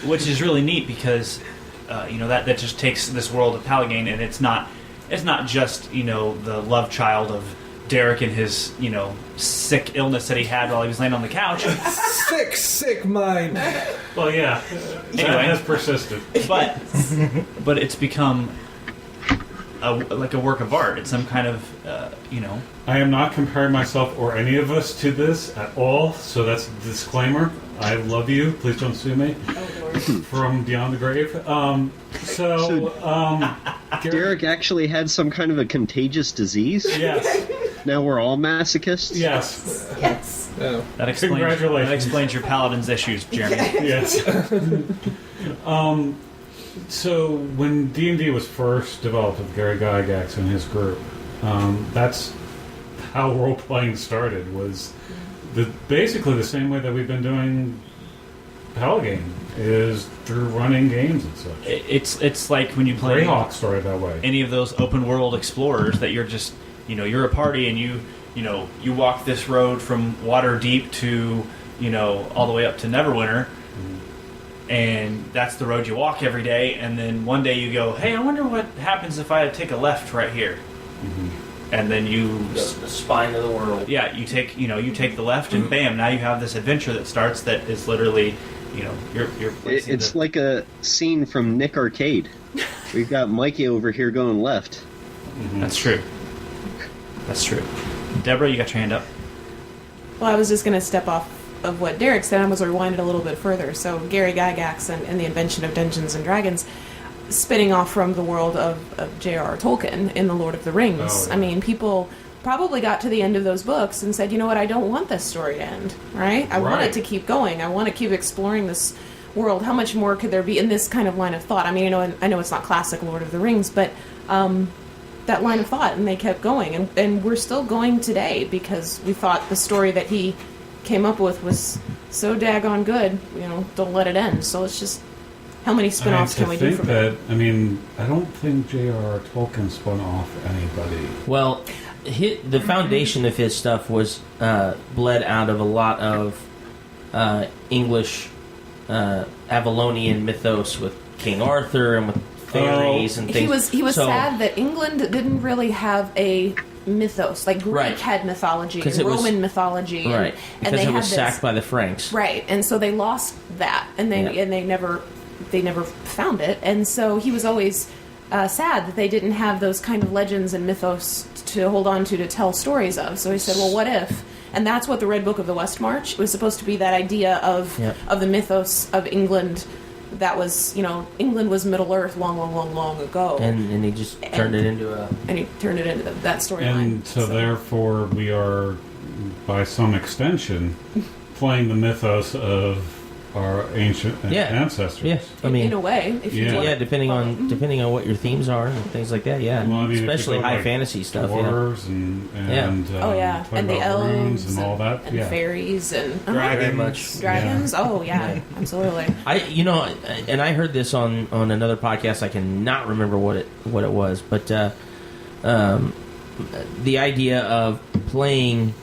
Which is really neat because that just takes this world of Pallegane, and it's not just the love child of Derek and his sick illness that he had while he was laying on the couch. Sick mind. Well, yeah. Anyway. That has persisted. But it's become like a work of art. It's some kind of I am not comparing myself or any of us to this at all, so that's a disclaimer. I love you. Please don't sue me. From Beyond the Grave. Derek actually had some kind of a contagious disease. Yes. Now we're all masochists. Yes. Yes. Oh. that Congratulations. explains your paladin's issues, Jeremy. Yes. So when D&D was first developed with Gary Gygax and his group, that's how role-playing started, was basically the same way that we've been doing Pallegane, is through running games and such. It's like when you play Greyhawk started that way. any of those open world explorers that you're just you're a party and you walk this road from Waterdeep to all the way up to Neverwinter, and that's the road you walk every day, and then one day you go, hey, I wonder what happens if I take a left right here. And then the spine of the world. you take the left, and bam, now you have this adventure that starts that is literally you're placing It's the- like a scene from Nick Arcade. We've got Mikey over here going left. That's true. Deborah, you got your hand up. Well, I was just going to step off of what Derek said. I was rewind it a little bit further. So Gary Gygax and the invention of Dungeons and Dragons, spinning off from the world of J.R.R. Tolkien in The Lord of the Rings. Oh, yeah. I mean, people probably got to the end of those books and said, you know what, I don't want this story to end, right? I want it Right. to keep going. I want to keep exploring this world. How much more could there be in this kind of line of thought? I mean, I know it's not classic Lord of the Rings, but that line of thought, and they kept going, and we're still going today because we thought the story that he came up with was so daggone good. Don't let it end. So it's just, how many spin-offs can we do from it? I don't think J.R.R. Tolkien spun off anybody. Well, the foundation of his stuff was bled out of a lot of English Avalonian mythos with King Arthur and with fairies and things. He was sad that England didn't really have a mythos. Like Greek Right. had mythology and it was- Roman mythology, Right, because and they it had was this, sacked by the Franks. right, and so they lost that, and they never found it, and so he was always sad that they didn't have those kind of legends and mythos to hold on to tell stories of. So he said, well, what if? And that's what the Red Book of the West March was supposed to be, that idea of the mythos of England. That was, England was Middle Earth long ago. And he just turned it into that storyline. And so therefore we are, by some extension, playing the mythos of our ancient ancestors. Yeah, in a way, if you want. depending on what your themes are and things like that. Yeah, Well, especially high like fantasy stuff. Dwarves and and the elves and all that, and fairies and Dragons. much. dragons. Oh yeah, absolutely. I heard this on another podcast. I cannot remember what it was, but the idea of playing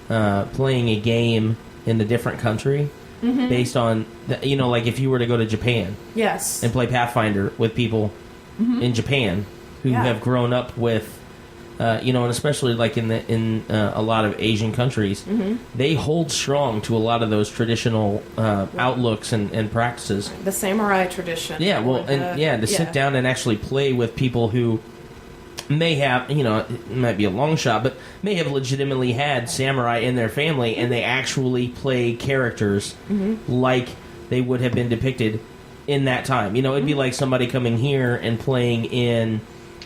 a game in a different country. Mm-hmm. Based on, like if you were to go to Japan, yes, and play Pathfinder with people in Japan who have grown up with, and especially like in a lot of Asian countries, they hold strong to a lot of those traditional outlooks and practices. The samurai tradition. Yeah, well, to sit down and actually play with people who may have, it might be a long shot, but may have legitimately had samurai in their family, and they actually play characters like they would have been depicted in that time. It'd be like somebody coming here and playing in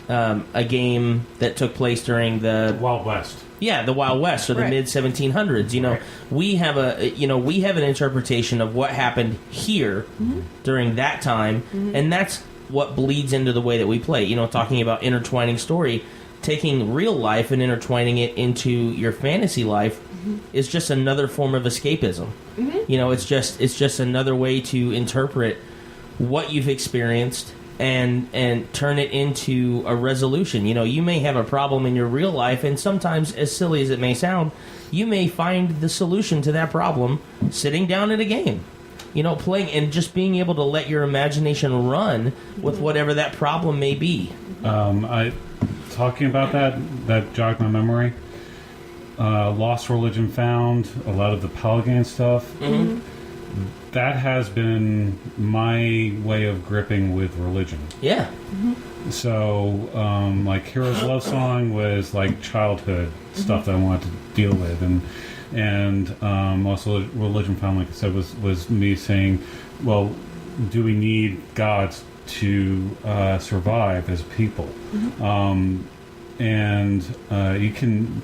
a game that took place during the Wild West. Yeah, the Wild West or the mid 1700s. We have we have an interpretation of what happened here during that time, and that's what bleeds into the way that we play. Talking about intertwining story, taking real life and intertwining it into your fantasy life is just another form of escapism. It's just another way to interpret what you've experienced and turn it into a resolution. You may have a problem in your real life, and sometimes, as silly as it may sound, you may find the solution to that problem sitting down in a game. Playing and just being able to let your imagination run with whatever that problem may be. Talking about that jogged my memory. Lost Religion Found, a lot of the Pelagane stuff. Mm-hmm. That has been my way of gripping with religion. Yeah. So, like Hero's Love Song was like childhood stuff that I wanted to deal with, and also Religion Found, like I said, was me saying, well, do we need gods to survive as people? And you can,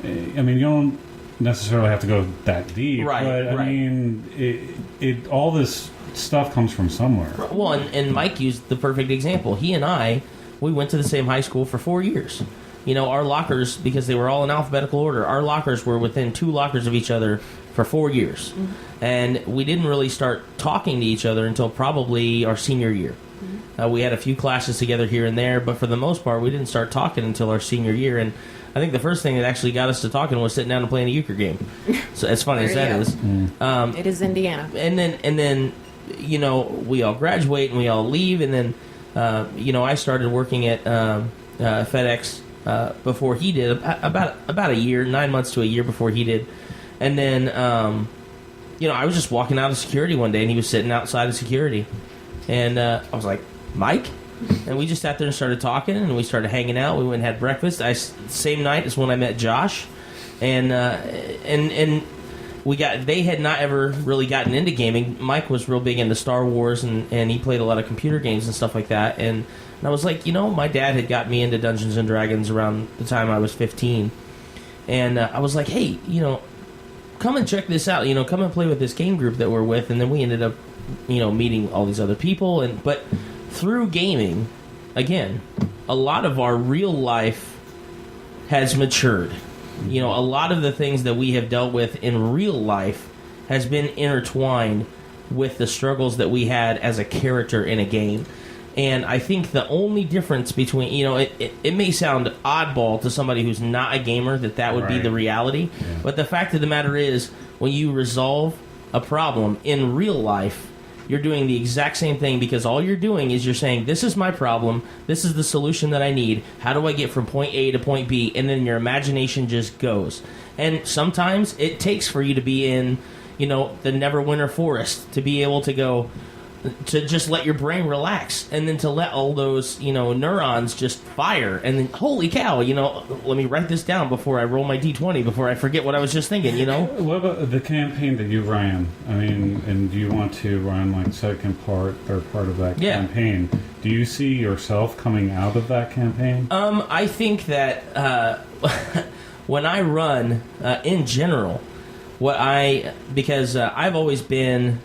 you don't necessarily have to go that deep, Right, but right. it all this stuff comes from somewhere. Well, and Mike used the perfect example. He and we went to the same high school for 4 years. Our lockers, because they were all in alphabetical order, our lockers were within 2 lockers of each other for 4 years. And we didn't really start talking to each other until probably our senior year. We had a few classes together here and there, but for the most part, we didn't start talking until our senior year. And I think the first thing that actually got us to talking was sitting down and playing a euchre game. So as funny as that is. It is Indiana. And then we all graduate and we all leave, and then I started working at FedEx before he did, about a year, 9 months to a year before he did. And then I was just walking out of security one day, and he was sitting outside of security, and I was like, Mike? And we just sat there and started talking, and we started hanging out. We went and had breakfast. Same night is when I met Josh, and they had not ever really gotten into gaming. Mike was real big into Star Wars, and he played a lot of computer games and stuff like that. And I was like, my dad had got me into Dungeons and Dragons around the time I was 15, and I was like, hey, come and check this out. Come and play with this game group that we're with. And then we ended up, meeting all these other people, but through gaming, again, a lot of our real life has matured. You know, a lot of the things that we have dealt with in real life has been intertwined with the struggles that we had as a character in a game. And I think the only difference between, you know, it may sound oddball to somebody who's not a gamer that would be the reality. Yeah. But the fact of the matter is, when you resolve a problem in real life, you're doing the exact same thing, because all you're doing is you're saying, this is my problem, this is the solution that I need, how do I get from point A to point B? And then your imagination just goes. And sometimes it takes for you to be in, you know, the Neverwinter Forest, to be able to go, to just let your brain relax, and then to let all those, you know, neurons just fire, and then, holy cow, you know, let me write this down before I roll my D20, before I forget what I was just thinking, you know? What about the campaign that you ran? I mean, and do you want to run, like, second part or part of that campaign? Do you see yourself coming out of that campaign? I think that when I run, in general, because I've always been...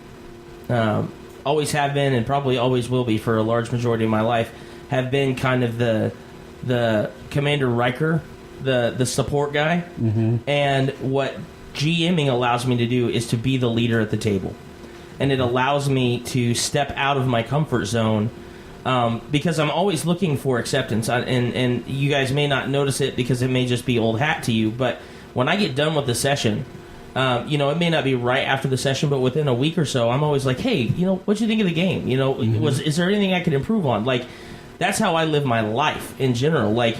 always have been, and probably always will be for a large majority of my life, have been kind of the Commander Riker, the support guy. Mm-hmm. And what GMing allows me to do is to be the leader at the table. And it allows me to step out of my comfort zone, because I'm always looking for acceptance. And you guys may not notice it because it may just be old hat to you, but when I get done with the session... you know, it may not be right after the session, but within a week or so, I'm always like, hey, you know, what'd you think of the game? You know, is there anything I could improve on? Like, that's how I live my life in general. Like,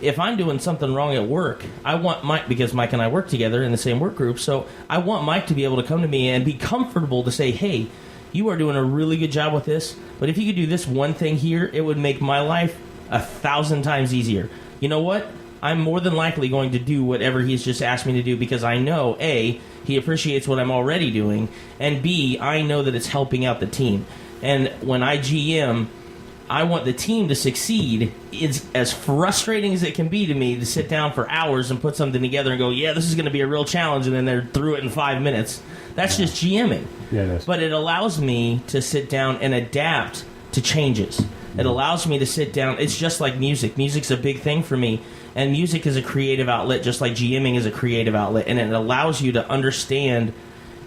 if I'm doing something wrong at work, I want Mike, because Mike and I work together in the same work group, so I want Mike to be able to come to me and be comfortable to say, hey, you are doing a really good job with this, but if you could do this one thing here, it would make my life 1,000 times easier. You know what? I'm more than likely going to do whatever he's just asked me to do, because I know, A, he appreciates what I'm already doing, and B, I know that it's helping out the team. And when I GM, I want the team to succeed. It's as frustrating as it can be to me to sit down for hours and put something together and go, yeah, this is going to be a real challenge, and then they're through it in 5 minutes. That's just GMing. Yeah, it is. But it allows me to sit down and adapt to changes. It allows me to sit down. It's just like music. Music's a big thing for me. And music is a creative outlet, just like GMing is a creative outlet. And it allows you to understand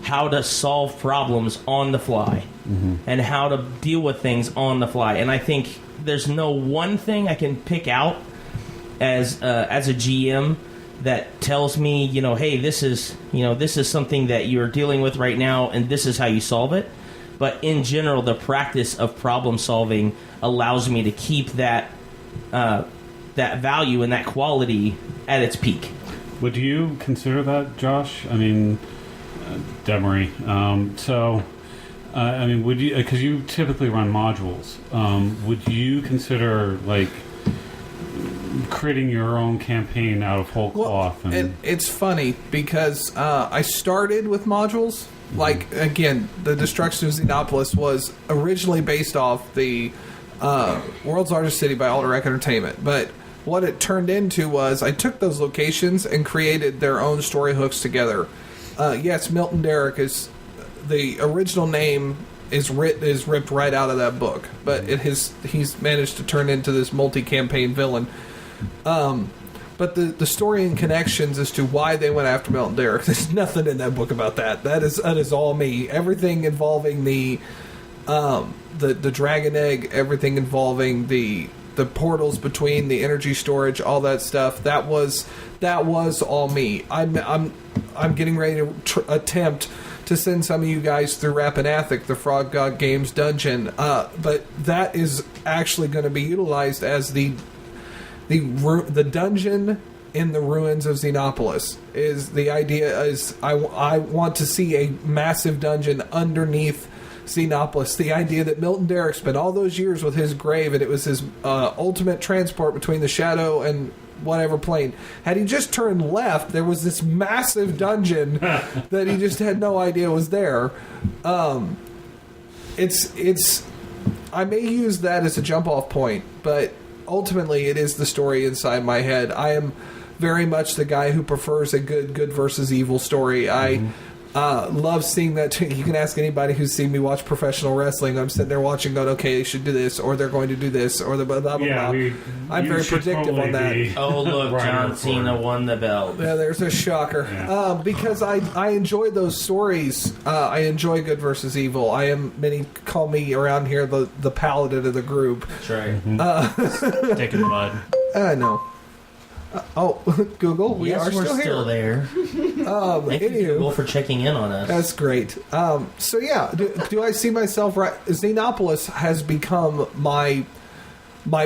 how to solve problems on the fly, and how to deal with things on the fly. And I think there's no one thing I can pick out as a GM that tells me, you know, hey, this is something that you're dealing with right now, and this is how you solve it. But in general, the practice of problem solving allows me to keep that value and that quality at its peak. Would you consider that, Josh? I mean, Demery. I mean, would you? Because you typically run modules. Would you consider like creating your own campaign out of whole cloth? And it's funny because I started with modules. Like, again, the Destruction of Xenopolis was originally based off the World's Largest City by Alderac Entertainment, but what it turned into was I took those locations and created their own story hooks together. Yes, Milton Derrick is the original name is ripped right out of that book, but he's managed to turn into this multi-campaign villain. But the story and connections as to why they went after Milton Derrick, there's nothing in that book about that. That is all me. Everything involving the dragon egg, everything involving the portals between the energy storage, all that stuff. That was all me. I'm getting ready to attempt to send some of you guys through Rapanathik, the Frog God Games dungeon. But that is actually going to be utilized as the dungeon in the ruins of Xenopolis. Is the idea is I want to see a massive dungeon underneath Xenopolis. The idea that Milton Derrick spent all those years with his grave, and it was his ultimate transport between the shadow and whatever plane. Had he just turned left, there was this massive dungeon that he just had no idea was there. It's I may use that as a jump off point, but ultimately it is the story inside my head. I am very much the guy who prefers a good versus evil story. Love seeing that. You can ask anybody who's seen me watch professional wrestling. I'm sitting there watching, going, okay, they should do this, or they're going to do this, or the blah, blah, blah. Yeah, I'm very predictive on that. Oh, look, Right John for Cena it. won the belt. Yeah, there's a shocker. Yeah. Because I enjoy those stories. I enjoy good versus evil. Many call me around here the paladin of the group. That's right. Taking the mud. I know. Google, we yes, are we're still here. there. Thank you, Anywho. Google, for checking in on us. That's great. So yeah, do I see myself right? Xenopolis has become my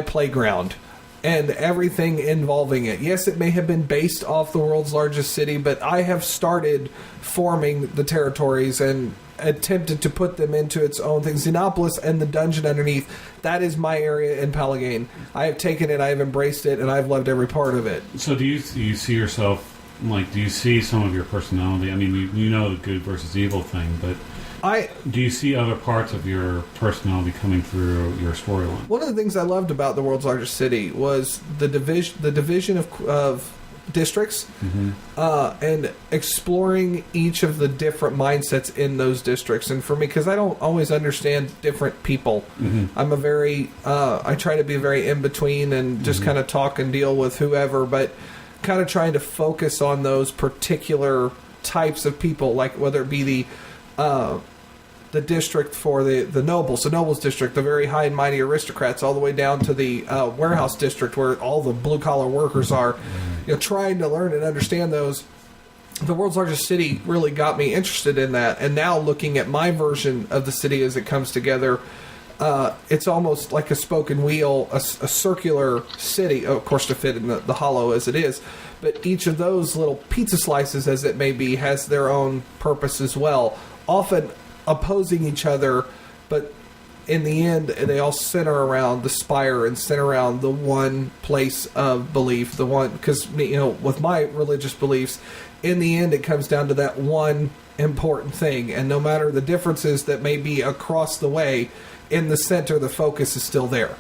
playground and everything involving it. Yes, it may have been based off the world's largest city, but I have started forming the territories and attempted to put them into its own thing. Xenopolis and the dungeon underneath, that is my area in Pallegane. I have taken it, I have embraced it, and I've loved every part of it. So do you see yourself, like, do you see some of your personality? I mean, you know the good versus evil thing, but do you see other parts of your personality coming through your storyline? One of the things I loved about the world's largest city was the division of districts, and exploring each of the different mindsets in those districts. And for me, because I don't always understand different people, I'm a very I try to be very in between and just kind of talk and deal with whoever, but kind of trying to focus on those particular types of people, like whether it be the district for the nobles, the nobles district, the very high and mighty aristocrats, all the way down to the warehouse district where all the blue collar workers are. Trying to learn and understand those. The world's largest city really got me interested in that, and now looking at my version of the city as it comes together, it's almost like a spoken wheel, a circular city, of course, to fit in the hollow as it is. But each of those little pizza slices, as it may be, has their own purpose as well. Often opposing each other, but in the end, they all center around the spire and center around the one place of belief. The one, because with my religious beliefs, in the end, it comes down to that one important thing. And no matter the differences that may be across the way, in the center, the focus is still there.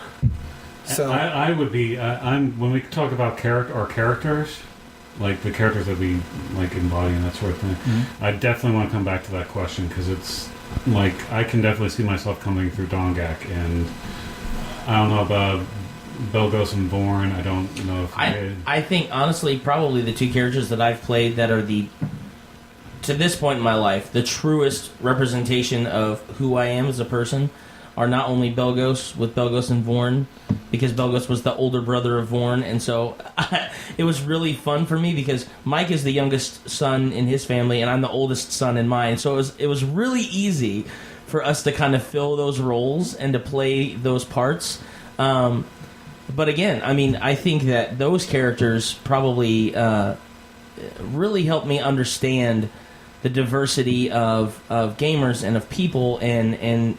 So I would be. When we talk about characters, like the characters that we like embody and that sort of thing, I definitely want to come back to that question because it's like I can definitely see myself coming through Dongak, and I don't know about Belgos and Born. I don't know if I think honestly, probably the two characters that I've played that are to this point in my life, the truest representation of who I am as a person are not only Belgos with Belgos and Vorn, because Belgos was the older brother of Vorn, and so it was really fun for me because Mike is the youngest son in his family, and I'm the oldest son in mine. So it was really easy for us to kind of fill those roles and to play those parts. But again, I mean, I think that those characters probably really helped me understand the diversity of gamers and of people, and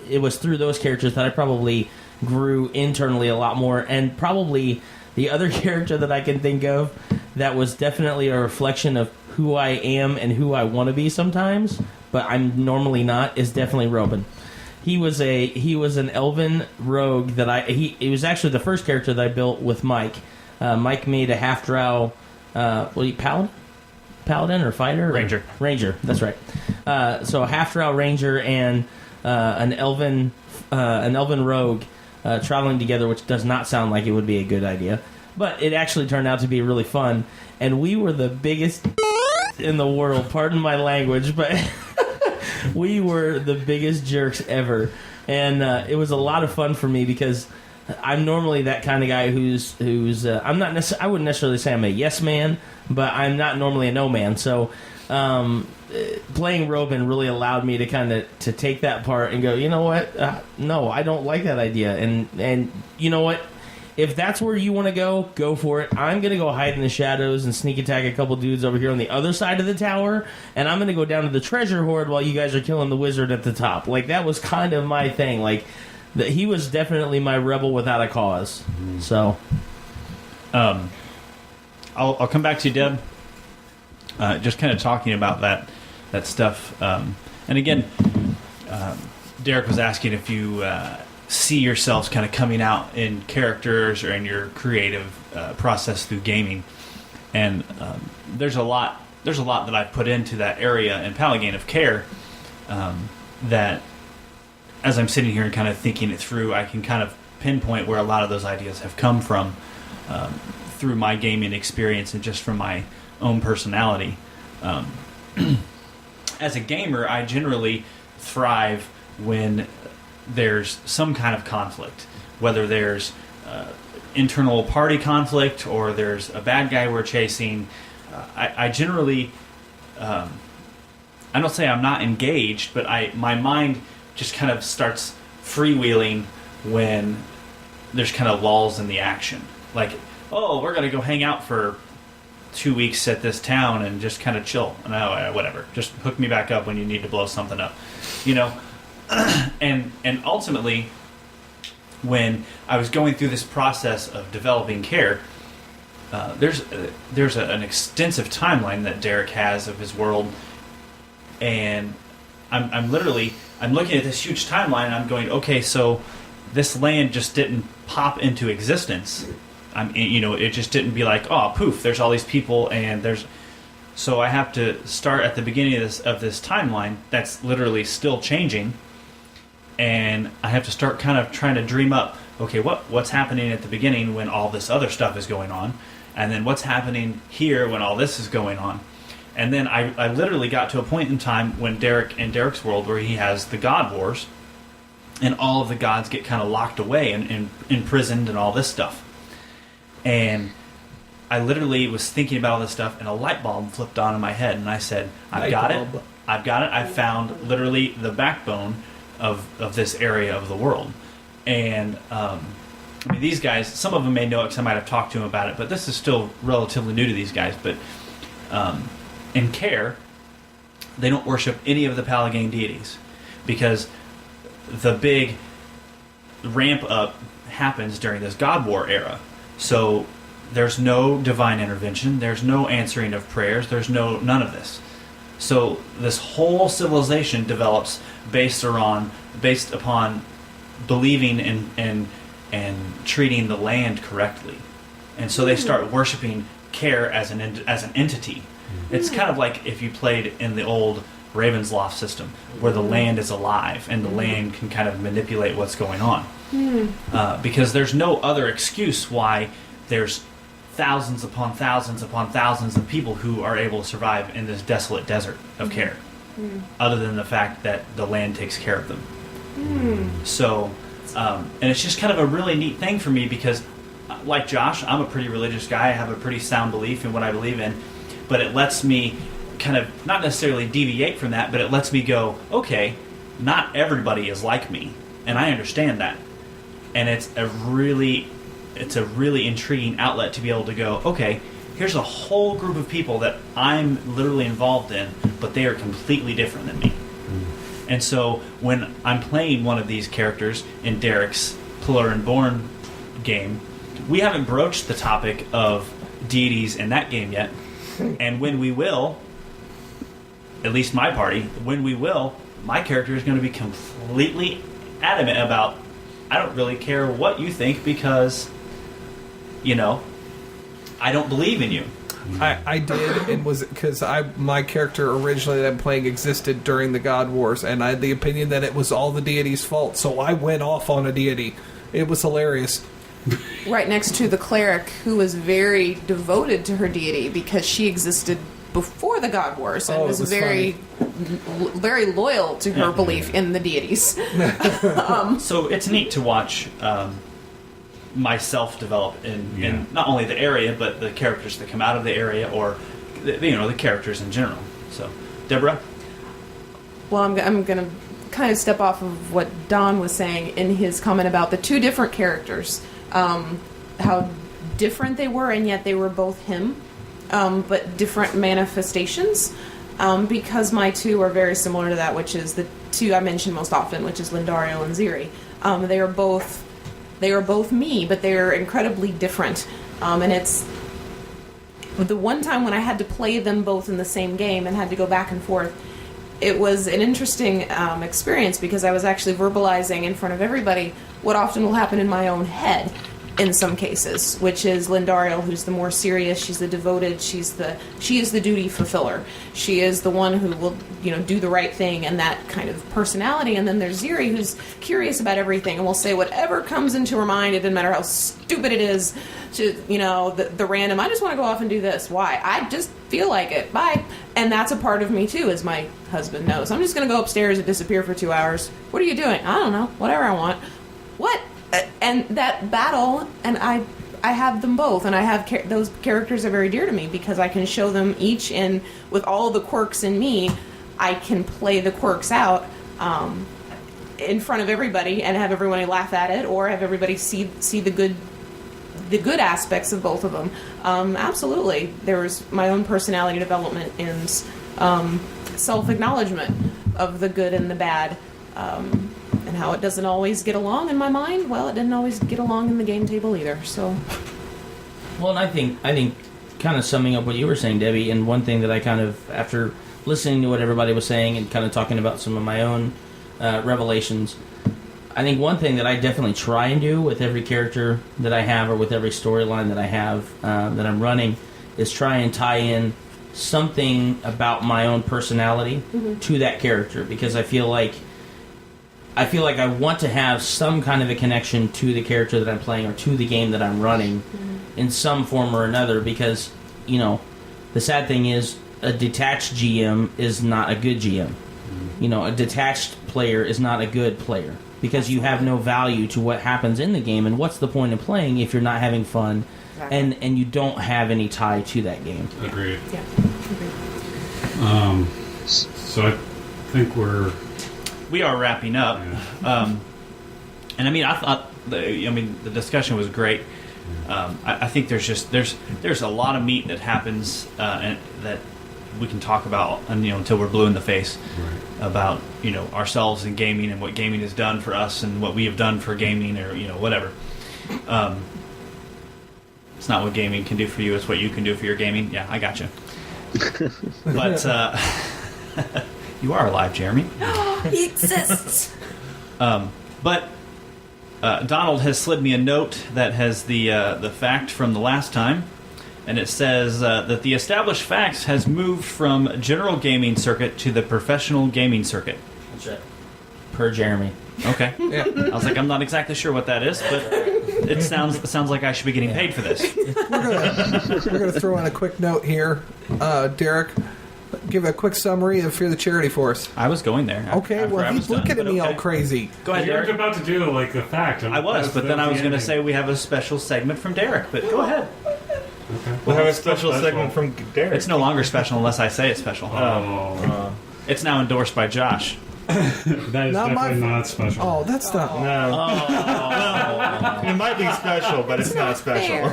it was through those characters that I probably grew internally a lot more. And probably the other character that I can think of that was definitely a reflection of who I am and who I want to be sometimes, but I'm normally not, is definitely Robin. He was an elven rogue that he was actually the first character that I built with Mike. Mike made a half-drow, paladin or fighter? Ranger, that's right. So a half-drow ranger and an elven rogue traveling together, which does not sound like it would be a good idea, but it actually turned out to be really fun. And we were the biggest in the world. Pardon my language, but we were the biggest jerks ever, and it was a lot of fun for me because I'm normally that kind of guy who's I'm not I wouldn't necessarily say I'm a yes man, but I'm not normally a no man. So playing Robin really allowed me to kind of to take that part and go, you know what? No, I don't like that idea, and you know what? If that's where you want to go for it. I'm going to go hide in the shadows and sneak attack a couple dudes over here on the other side of the tower, and I'm going to go down to the treasure hoard while you guys are killing the wizard at the top. Like, that was kind of my thing. Like, he was definitely my rebel without a cause. So, I'll come back to you, Deb. Just kind of talking about that stuff. And again, Derek was asking if you see yourselves kind of coming out in characters or in your creative process through gaming. And there's a lot there's a lot that I've put into that area in Pallegane of Care that, as I'm sitting here and kind of thinking it through, I can kind of pinpoint where a lot of those ideas have come from through my gaming experience and just from my own personality. As a gamer, I generally thrive when there's some kind of conflict, whether there's internal party conflict or there's a bad guy we're chasing. I generally, I don't say I'm not engaged, but my mind just kind of starts freewheeling when there's kind of lulls in the action. Like, oh, we're going to go hang out for 2 weeks at this town and just kind of chill. No, whatever. Just hook me back up when you need to blow something up. You know? And ultimately, when I was going through this process of developing Care, there's an extensive timeline that Derek has of his world, and I'm looking at this huge timeline and I'm going, okay, so this land just didn't pop into existence. It just didn't be like, oh, poof, there's all these people and there's. So I have to start at the beginning of this timeline that's literally still changing, and I have to start kind of trying to dream up, okay, what's happening at the beginning when all this other stuff is going on, and then what's happening here when all this is going on. And then I literally got to a point in time when Derek's world, where he has the God Wars, and all of the gods get kind of locked away and imprisoned and all this stuff. And I literally was thinking about all this stuff, and a light bulb flipped on in my head, and I said, I've got it. I found literally the backbone of this area of the world. And these guys, some of them may know it because I might have talked to them about it, but this is still relatively new to these guys. But in Care, they don't worship any of the Pallegane deities because the big ramp up happens during this God War era. So there's no divine intervention, there's no answering of prayers, there's none of this. So this whole civilization develops based upon believing and treating the land correctly. And so they start worshiping Care as an entity. It's kind of like if you played in the old Ravensloft system, where the land is alive and the land can kind of manipulate what's going on. Because there's no other excuse why there's thousands upon thousands upon thousands of people who are able to survive in this desolate desert of Care, other than the fact that the land takes care of them. So, and it's just kind of a really neat thing for me because, like Josh, I'm a pretty religious guy. I have a pretty sound belief in what I believe in, but it lets me kind of not necessarily deviate from that, but it lets me go, okay, not everybody is like me, and I understand that. And it's a really intriguing outlet to be able to go, okay, here's a whole group of people that I'm literally involved in, but they are completely different than me. And so when I'm playing one of these characters in Derek's Pillar and Born game, we haven't broached the topic of deities in that game yet. And when we will, at least my party, when we will, my character is going to be completely adamant about, I don't really care what you think because, I don't believe in you. I did, and was because my character originally that I'm playing existed during the God Wars, and I had the opinion that it was all the deity's fault, so I went off on a deity. It was hilarious. Right next to the cleric, who was very devoted to her deity because she existed before the God Wars and was very loyal to her belief in the deities. So it's neat to watch myself develop in not only the area, but the characters that come out of the area, or the characters in general. So, Deborah? Well, I'm going to kind of step off of what Don was saying in his comment about the two different characters, how different they were, and yet they were both him, but different manifestations, because my two are very similar to that, which is the two I mention most often, which is Lindario and Ziri. They are both me, but they are incredibly different. And it's the one time when I had to play them both in the same game and had to go back and forth, it was an interesting experience because I was actually verbalizing in front of everybody what often will happen in my own head. in some cases, which is Lindariel, who's the more serious. She's the devoted. She is the duty fulfiller. She is the one who will, do the right thing, and that kind of personality. And then there's Ziri, who's curious about everything and will say whatever comes into her mind. It doesn't matter how stupid it is. To the random. I just want to go off and do this. Why? I just feel like it. Bye. And that's a part of me too, as my husband knows. I'm just going to go upstairs and disappear for 2 hours. What are you doing? I don't know. Whatever I want. What? And that battle, and I have them both, and I have those characters are very dear to me because I can show them each, and with all the quirks in me, I can play the quirks out in front of everybody and have everybody laugh at it, or have everybody see the good aspects of both of them. Absolutely, there was my own personality development and self-acknowledgement of the good and the bad. And how it doesn't always get along in my mind. Well, it didn't always get along in the game table either. So, well, and I think kind of summing up what you were saying, Debbie, and one thing that I kind of, after listening to what everybody was saying and kind of talking about some of my own revelations, I think one thing that I definitely try and do with every character that I have, or with every storyline that I have that I'm running, is try and tie in something about my own personality to that character, because I feel like I want to have some kind of a connection to the character that I'm playing or to the game that I'm running in some form or another, because, the sad thing is a detached GM is not a good GM. A detached player is not a good player, because you have no value to what happens in the game, and what's the point of playing if you're not having fun and you don't have any tie to that game. Agreed. Yeah, agreed. So I think we are wrapping up. Yeah. And I mean, I thought the discussion was great. I think there's a lot of meat that happens and that we can talk about, until we're blue in the face about ourselves and gaming and what gaming has done for us and what we have done for gaming, or whatever. It's not what gaming can do for you; it's what you can do for your gaming. Yeah, I gotcha. But you are alive, Jeremy. He exists. But Donald has slid me a note that has the fact from the last time, and it says that the established facts has moved from general gaming circuit to the professional gaming circuit. That's right. Per Jeremy. Okay. Yeah. I was like, I'm not exactly sure what that is, but it sounds like I should be getting paid for this. We're gonna throw in a quick note here, Derek. Give a quick summary of Fear the Charity for us. I was going there. Okay, after well, I he's was done, looking at but me all okay. crazy. Go ahead, you were Derek. about to do like the fact. I was, but then I was going to say we have a special segment from Derek. But go ahead. Okay. We'll have a special segment from Derek. It's no longer special unless I say it's special. It's now endorsed by Josh. That is Not my definitely fault. not special. Oh, that's not. No. It might be special, but it's not special.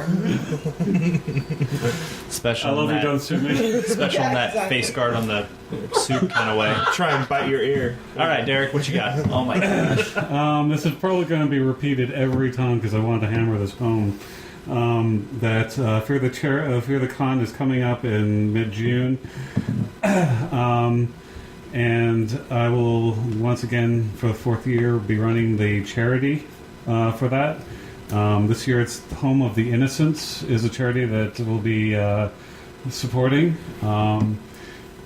Special. I love in you, that, don't sue me. special in that face guard on the suit kind of way. Try and bite your ear. All right, Derek, what you got? Oh my gosh. This is probably going to be repeated every time because I wanted to hammer this home. That Fear the Con is coming up in mid-June. And I will, once again, for the fourth year, be running the charity for that. This year it's Home of the Innocents is a charity that we'll be supporting.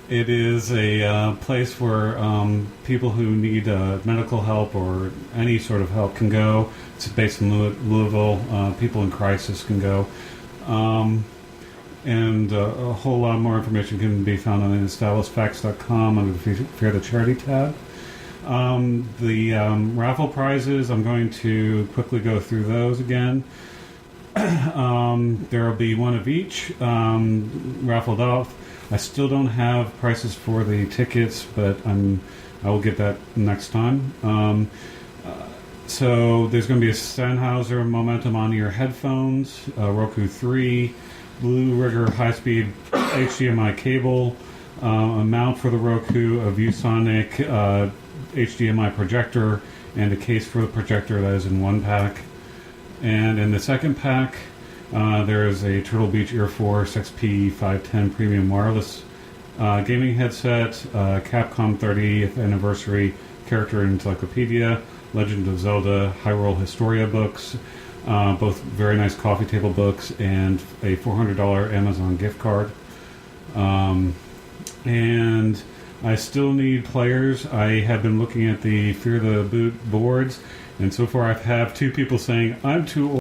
It is a place where people who need medical help or any sort of help can go. It's based in Louisville. People in crisis can go. And a whole lot more information can be found on establishedfacts.com under the Fear the Charity tab. The raffle prizes, I'm going to quickly go through those again. There will be one of each raffled off. I still don't have prices for the tickets, but I will get that next time. So there's going to be a Sennheiser Momentum on-ear headphones, Roku 3, Blue Rigger high-speed HDMI cable, a mount for the Roku, a ViewSonic HDMI projector, and a case for the projector that is in one pack. And in the second pack, there is a Turtle Beach Ear Force XP510 Premium Wireless gaming headset, Capcom 30th Anniversary Character Encyclopedia, Legend of Zelda Hyrule Historia books, both very nice coffee table books and a $400 Amazon gift card. And I still need players. I have been looking at the Fear the Boot boards, and so far I have 2 people saying, I'm too old